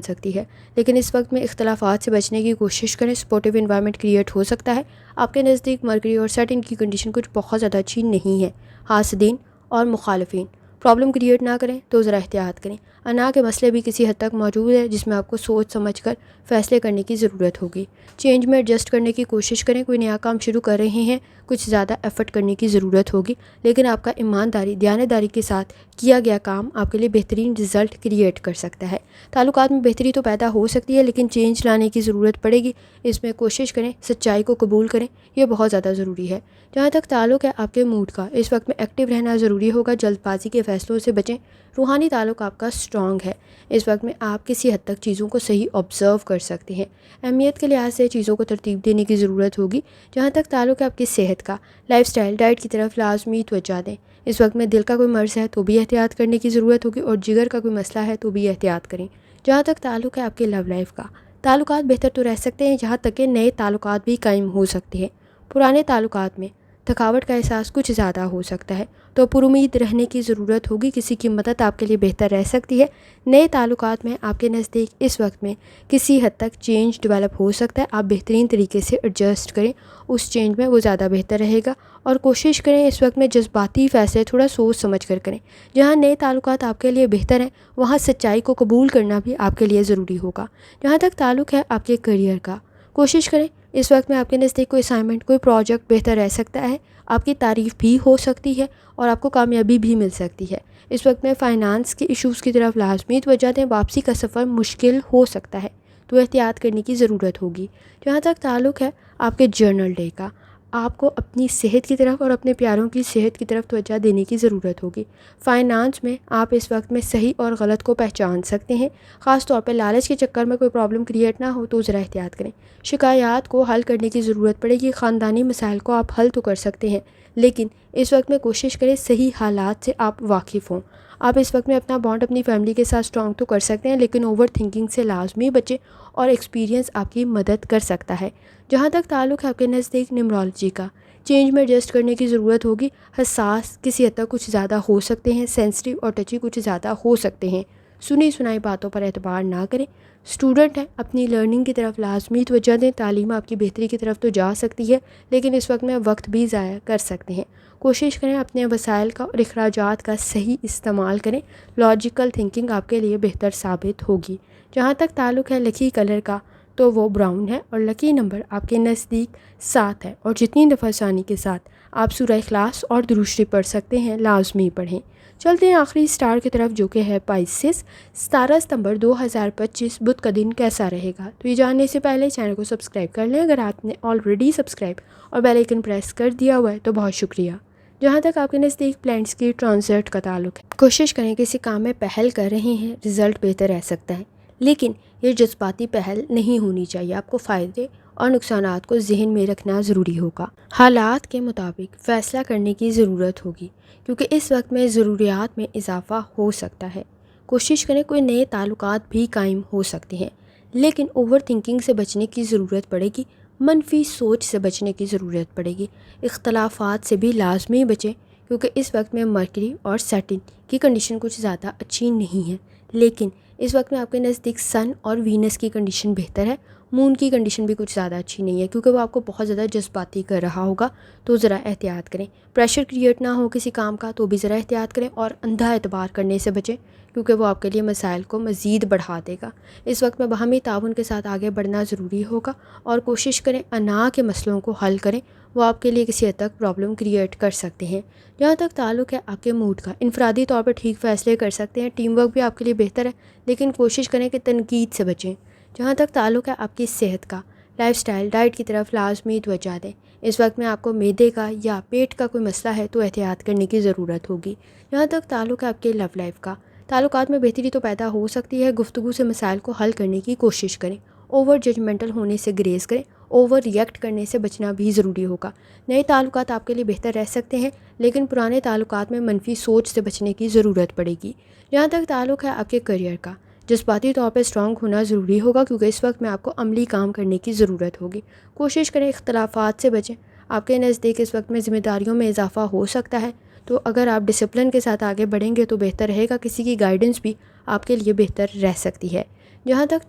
سکتی ہے، لیکن اس وقت میں اختلافات سے بچنے کی کوشش کریں، سپورٹیو انوائرمنٹ کریٹ ہو سکتا ہے۔ آپ کے نزدیک مرکری اور سیٹن کی کنڈیشن کچھ بہت زیادہ اچھی نہیں ہے۔ حاسدین اور مخالفین پرابلم کریٹ نہ کریں تو ذرا احتیاط کریں۔ انا کے مسئلے بھی کسی حد تک موجود ہے جس میں آپ کو سوچ سمجھ کر فیصلے کرنے کی ضرورت ہوگی۔ چینج میں ایڈجسٹ کرنے کی کوشش کریں، کوئی نیا کام شروع کر رہے ہیں، کچھ زیادہ ایفرٹ کرنے کی ضرورت ہوگی، لیکن آپ کا ایمانداری، دیانتداری کے ساتھ کیا گیا کام آپ کے لیے بہترین رزلٹ کریٹ کر سکتا ہے۔ تعلقات میں بہتری تو پیدا ہو سکتی ہے، لیکن چینج لانے کی ضرورت پڑے گی، اس میں کوشش کریں، سچائی کو قبول کریں، یہ بہت زیادہ ضروری ہے۔ جہاں تک تعلق ہے آپ کے موڈ کا، اس وقت میں ایکٹیو رہنا ضروری ہوگا، جلد بازی کے فیصلوں سے بچیں۔ روحانی تعلق آپ کا اسٹرانگ ہے، اس وقت میں آپ کسی حد تک چیزوں کو صحیح آبزرو کر سکتے ہیں، اہمیت کے لحاظ سے چیزوں کو ترتیب دینے کی ضرورت ہوگی۔ جہاں تک تعلق ہے آپ کی صحت کا، لائف سٹائل، ڈائٹ کی طرف لازمی توجہ دیں۔ اس وقت میں دل کا کوئی مرض ہے تو بھی احتیاط کرنے کی ضرورت ہوگی، اور جگر کا کوئی مسئلہ ہے تو بھی احتیاط کریں۔ جہاں تک تعلق ہے آپ کی لو لائف کا، تعلقات بہتر تو رہ سکتے ہیں، جہاں تک کہ نئے تعلقات بھی قائم ہو سکتے ہیں۔ پرانے تعلقات میں تھکاوٹ کا احساس کچھ زیادہ ہو سکتا ہے، تو پر امید رہنے کی ضرورت ہوگی، کسی کی مدد آپ کے لیے بہتر رہ سکتی ہے۔ نئے تعلقات میں آپ کے نزدیک اس وقت میں کسی حد تک چینج ڈیولپ ہو سکتا ہے، آپ بہترین طریقے سے ایڈجسٹ کریں، اس چینج میں وہ زیادہ بہتر رہے گا، اور کوشش کریں اس وقت میں جذباتی فیصلے تھوڑا سوچ سمجھ کر کریں۔ جہاں نئے تعلقات آپ کے لیے بہتر ہیں، وہاں سچائی کو قبول کرنا بھی آپ کے لیے ضروری ہوگا۔ جہاں تک تعلق ہے آپ کے کیریئر کا، کوشش کریں اس وقت میں آپ کے نزدیک کوئی اسائنمنٹ، کوئی پروجیکٹ بہتر رہ سکتا ہے، آپ کی تعریف بھی ہو سکتی ہے اور آپ کو کامیابی بھی مل سکتی ہے۔ اس وقت میں فائنانس کے ایشوز کی طرف لازمی توجہ دیں، واپسی کا سفر مشکل ہو سکتا ہے تو احتیاط کرنے کی ضرورت ہوگی۔ جہاں تک تعلق ہے آپ کے جرنل ڈے کا، آپ کو اپنی صحت کی طرف اور اپنے پیاروں کی صحت کی طرف توجہ دینے کی ضرورت ہوگی۔ فائنانس میں آپ اس وقت میں صحیح اور غلط کو پہچان سکتے ہیں، خاص طور پہ لالچ کے چکر میں کوئی پرابلم کریٹ نہ ہو تو ذرا احتیاط کریں۔ شکایات کو حل کرنے کی ضرورت پڑے گی، خاندانی مسائل کو آپ حل تو کر سکتے ہیں، لیکن اس وقت میں کوشش کریں صحیح حالات سے آپ واقف ہوں۔ آپ اس وقت میں اپنا بانڈ اپنی فیملی کے ساتھ اسٹرانگ تو کر سکتے ہیں، لیکن اوور تھنکنگ سے لازمی بچیں، اور ایکسپیرینس آپ کی مدد کر سکتا ہے۔ جہاں تک تعلق ہے آپ کے نزدیک نیومرولوجی کا، چینج میں ایڈجسٹ کرنے کی ضرورت ہوگی، حساس کسی حد تک کچھ زیادہ ہو سکتے ہیں، سینسٹیو اور ٹچی کچھ زیادہ ہو سکتے ہیں، سنی سنائی باتوں پر اعتبار نہ کریں۔ اسٹوڈنٹ ہیں، اپنی لرننگ کی طرف لازمی توجہ دیں، تعلیم آپ کی بہتری کی طرف تو جا سکتی ہے، لیکن اس وقت میں وقت بھی ضائع کر سکتے ہیں۔ کوشش کریں اپنے وسائل کا اور اخراجات کا صحیح استعمال کریں، لاجیکل تھنکنگ آپ کے لیے بہتر ثابت ہوگی۔ جہاں تک تعلق ہے لکی کلر کا، تو وہ براؤن ہے، اور لکی نمبر آپ کے نزدیک 7 ہے، اور جتنی دفعہ ثانی کے ساتھ آپ سورہ اخلاص اور درود شریف پڑھ سکتے ہیں لازمی پڑھیں۔ چلتے ہیں آخری اسٹار کی طرف جو کہ ہے پائسس۔ 17 ستمبر 2025 بدھ کا دن کیسا رہے گا؟ تو یہ جاننے سے پہلے چینل کو سبسکرائب کر لیں اگر آپ نے آلریڈی سبسکرائب اور بیل آئیکن پریس کر دیا ہوا ہے تو بہت شکریہ۔ جہاں تک آپ کے نزدیک پلینٹس کی ٹرانزٹ کا تعلق ہے، کوشش کریں کسی کام میں پہل کر رہے ہیں، رزلٹ بہتر رہ سکتا ہے، لیکن یہ جذباتی پہل نہیں ہونی چاہیے، آپ کو فائدے اور نقصانات کو ذہن میں رکھنا ضروری ہوگا۔ حالات کے مطابق فیصلہ کرنے کی ضرورت ہوگی، کیونکہ اس وقت میں ضروریات میں اضافہ ہو سکتا ہے۔ کوشش کریں کوئی نئے تعلقات بھی قائم ہو سکتے ہیں، لیکن اوور تھنکنگ سے بچنے کی ضرورت پڑے گی، منفی سوچ سے بچنے کی ضرورت پڑے گی، اختلافات سے بھی لازمی بچیں، کیونکہ اس وقت میں مرکری اور سیٹن کی کنڈیشن کچھ زیادہ اچھی نہیں ہے۔ لیکن اس وقت میں آپ کے نزدیک سن اور وینس کی کنڈیشن بہتر ہے، مون کی کنڈیشن بھی کچھ زیادہ اچھی نہیں ہے، کیونکہ وہ آپ کو بہت زیادہ جذباتی کر رہا ہوگا، تو ذرا احتیاط کریں۔ پریشر کریٹ نہ ہو کسی کام کا تو بھی ذرا احتیاط کریں، اور اندھا اعتبار کرنے سے بچیں، کیونکہ وہ آپ کے لیے مسائل کو مزید بڑھا دے گا۔ اس وقت میں باہمی تعاون کے ساتھ آگے بڑھنا ضروری ہوگا، اور کوشش کریں انا کے مسئلوں کو حل کریں، وہ آپ کے لیے کسی حد تک پرابلم کریٹ کر سکتے ہیں۔ جہاں تک تعلق ہے آپ کے موڈ کا، انفرادی طور پر ٹھیک فیصلے کر سکتے ہیں، ٹیم ورک بھی آپ کے لیے بہتر ہے، لیکن کوشش کریں کہ تنقید سے بچیں۔ جہاں تک تعلق ہے آپ کی صحت کا، لائف سٹائل ڈائٹ کی طرف لازمی توجہ دیں۔ اس وقت میں آپ کو معدے کا یا پیٹ کا کوئی مسئلہ ہے تو احتیاط کرنے کی ضرورت ہوگی۔ جہاں تک تعلق ہے آپ کے لو لائف کا، تعلقات میں بہتری تو پیدا ہو سکتی ہے، گفتگو سے مسائل کو حل کرنے کی کوشش کریں، اوور ججمنٹل ہونے سے گریز کریں، اوور ریئیکٹ کرنے سے بچنا بھی ضروری ہوگا۔ نئے تعلقات آپ کے لیے بہتر رہ سکتے ہیں، لیکن پرانے تعلقات میں منفی سوچ سے بچنے کی ضرورت پڑے گی۔ جہاں تک تعلق ہے آپ کے کریئر کا، جذباتی طور پہ اسٹرانگ ہونا ضروری ہوگا، کیونکہ اس وقت میں آپ کو عملی کام کرنے کی ضرورت ہوگی۔ کوشش کریں اختلافات سے بچیں، آپ کے نزدیک اس وقت میں ذمہ داریوں میں اضافہ ہو سکتا ہے، تو اگر آپ ڈسپلن کے ساتھ آگے بڑھیں گے تو بہتر رہے گا، کسی کی گائیڈنس بھی آپ کے لیے بہتر رہ سکتی ہے۔ جہاں تک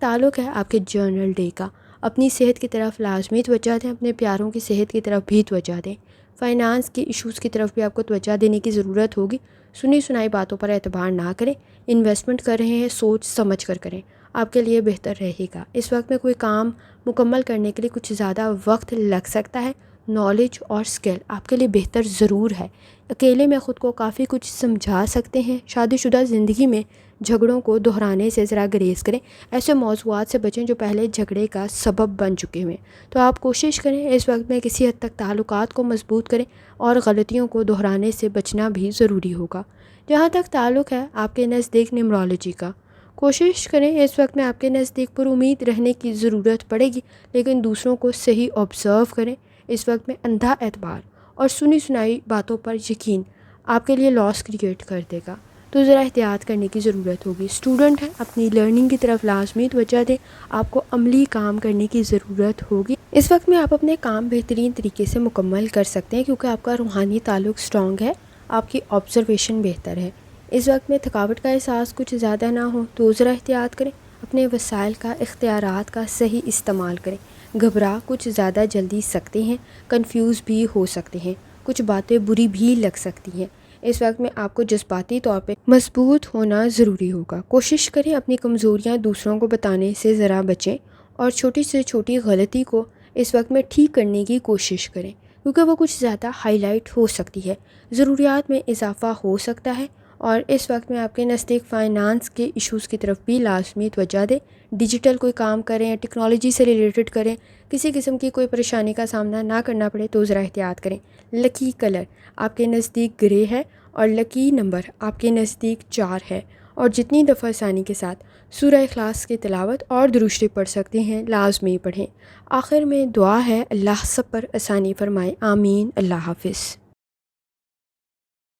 تعلق ہے آپ کے جرنل ڈے کا، اپنی صحت کی طرف لازمی توجہ دیں، اپنے پیاروں کی صحت کی طرف بھی توجہ دیں، فائنانس کی ایشوز کی طرف بھی آپ کو توجہ دینے کی ضرورت ہوگی۔ سنی سنائی باتوں پر اعتبار نہ کریں، انویسٹمنٹ کر رہے ہیں سوچ سمجھ کر کریں، آپ کے لیے بہتر رہے گا۔ اس وقت میں کوئی کام مکمل کرنے کے لیے کچھ زیادہ وقت لگ سکتا ہے، نالج اور سکل آپ کے لیے بہتر ضرور ہے، اکیلے میں خود کو کافی کچھ سمجھا سکتے ہیں۔ شادی شدہ زندگی میں جھگڑوں کو دہرانے سے ذرا گریز کریں، ایسے موضوعات سے بچیں جو پہلے جھگڑے کا سبب بن چکے ہوئے، تو آپ کوشش کریں اس وقت میں کسی حد تک تعلقات کو مضبوط کریں، اور غلطیوں کو دہرانے سے بچنا بھی ضروری ہوگا۔ جہاں تک تعلق ہے آپ کے نزدیک نیمرولوجی کا، کوشش کریں اس وقت میں آپ کے نزدیک پر امید رہنے کی ضرورت پڑے گی، لیکن دوسروں کو صحیح آبزرو کریں۔ اس وقت میں اندھا اعتبار اور سنی سنائی باتوں پر یقین آپ کے لیے لاس کریٹ کر دے گا، تو ذرا احتیاط کرنے کی ضرورت ہوگی۔ اسٹوڈنٹ ہیں، اپنی لرننگ کی طرف لازمی توجہ دیں، آپ کو عملی کام کرنے کی ضرورت ہوگی۔ اس وقت میں آپ اپنے کام بہترین طریقے سے مکمل کر سکتے ہیں، کیونکہ آپ کا روحانی تعلق اسٹرانگ ہے، آپ کی آبزرویشن بہتر ہے۔ اس وقت میں تھکاوٹ کا احساس کچھ زیادہ نہ ہو تو ذرا احتیاط کریں، اپنے وسائل کا، اختیارات کا صحیح استعمال کریں۔ گھبرا کچھ زیادہ جلدی سکتے ہیں، کنفیوز بھی ہو سکتے ہیں، کچھ باتیں بری بھی لگ سکتی ہیں۔ اس وقت میں آپ کو جذباتی طور پہ مضبوط ہونا ضروری ہوگا۔ کوشش کریں اپنی کمزوریاں دوسروں کو بتانے سے ذرا بچیں، اور چھوٹی سے چھوٹی غلطی کو اس وقت میں ٹھیک کرنے کی کوشش کریں، کیونکہ وہ کچھ زیادہ ہائی لائٹ ہو سکتی ہے، ضروریات میں اضافہ ہو سکتا ہے۔ اور اس وقت میں آپ کے نزدیک فائنانس کے ایشوز کی طرف بھی لازمی توجہ دیں، ڈیجیٹل کوئی کام کریں، ٹیکنالوجی سے ریلیٹڈ کریں، کسی قسم کی کوئی پریشانی کا سامنا نہ کرنا پڑے تو ذرا احتیاط کریں۔ لکی کلر آپ کے نزدیک گرے ہے، اور لکی نمبر آپ کے نزدیک 4 ہے، اور جتنی دفعہ آسانی کے ساتھ سورہ اخلاص کی تلاوت اور درود شریف پڑھ سکتے ہیں لازمی پڑھیں۔ آخر میں دعا ہے، اللہ سب پر آسانی فرمائے، آمین۔ اللہ حافظ۔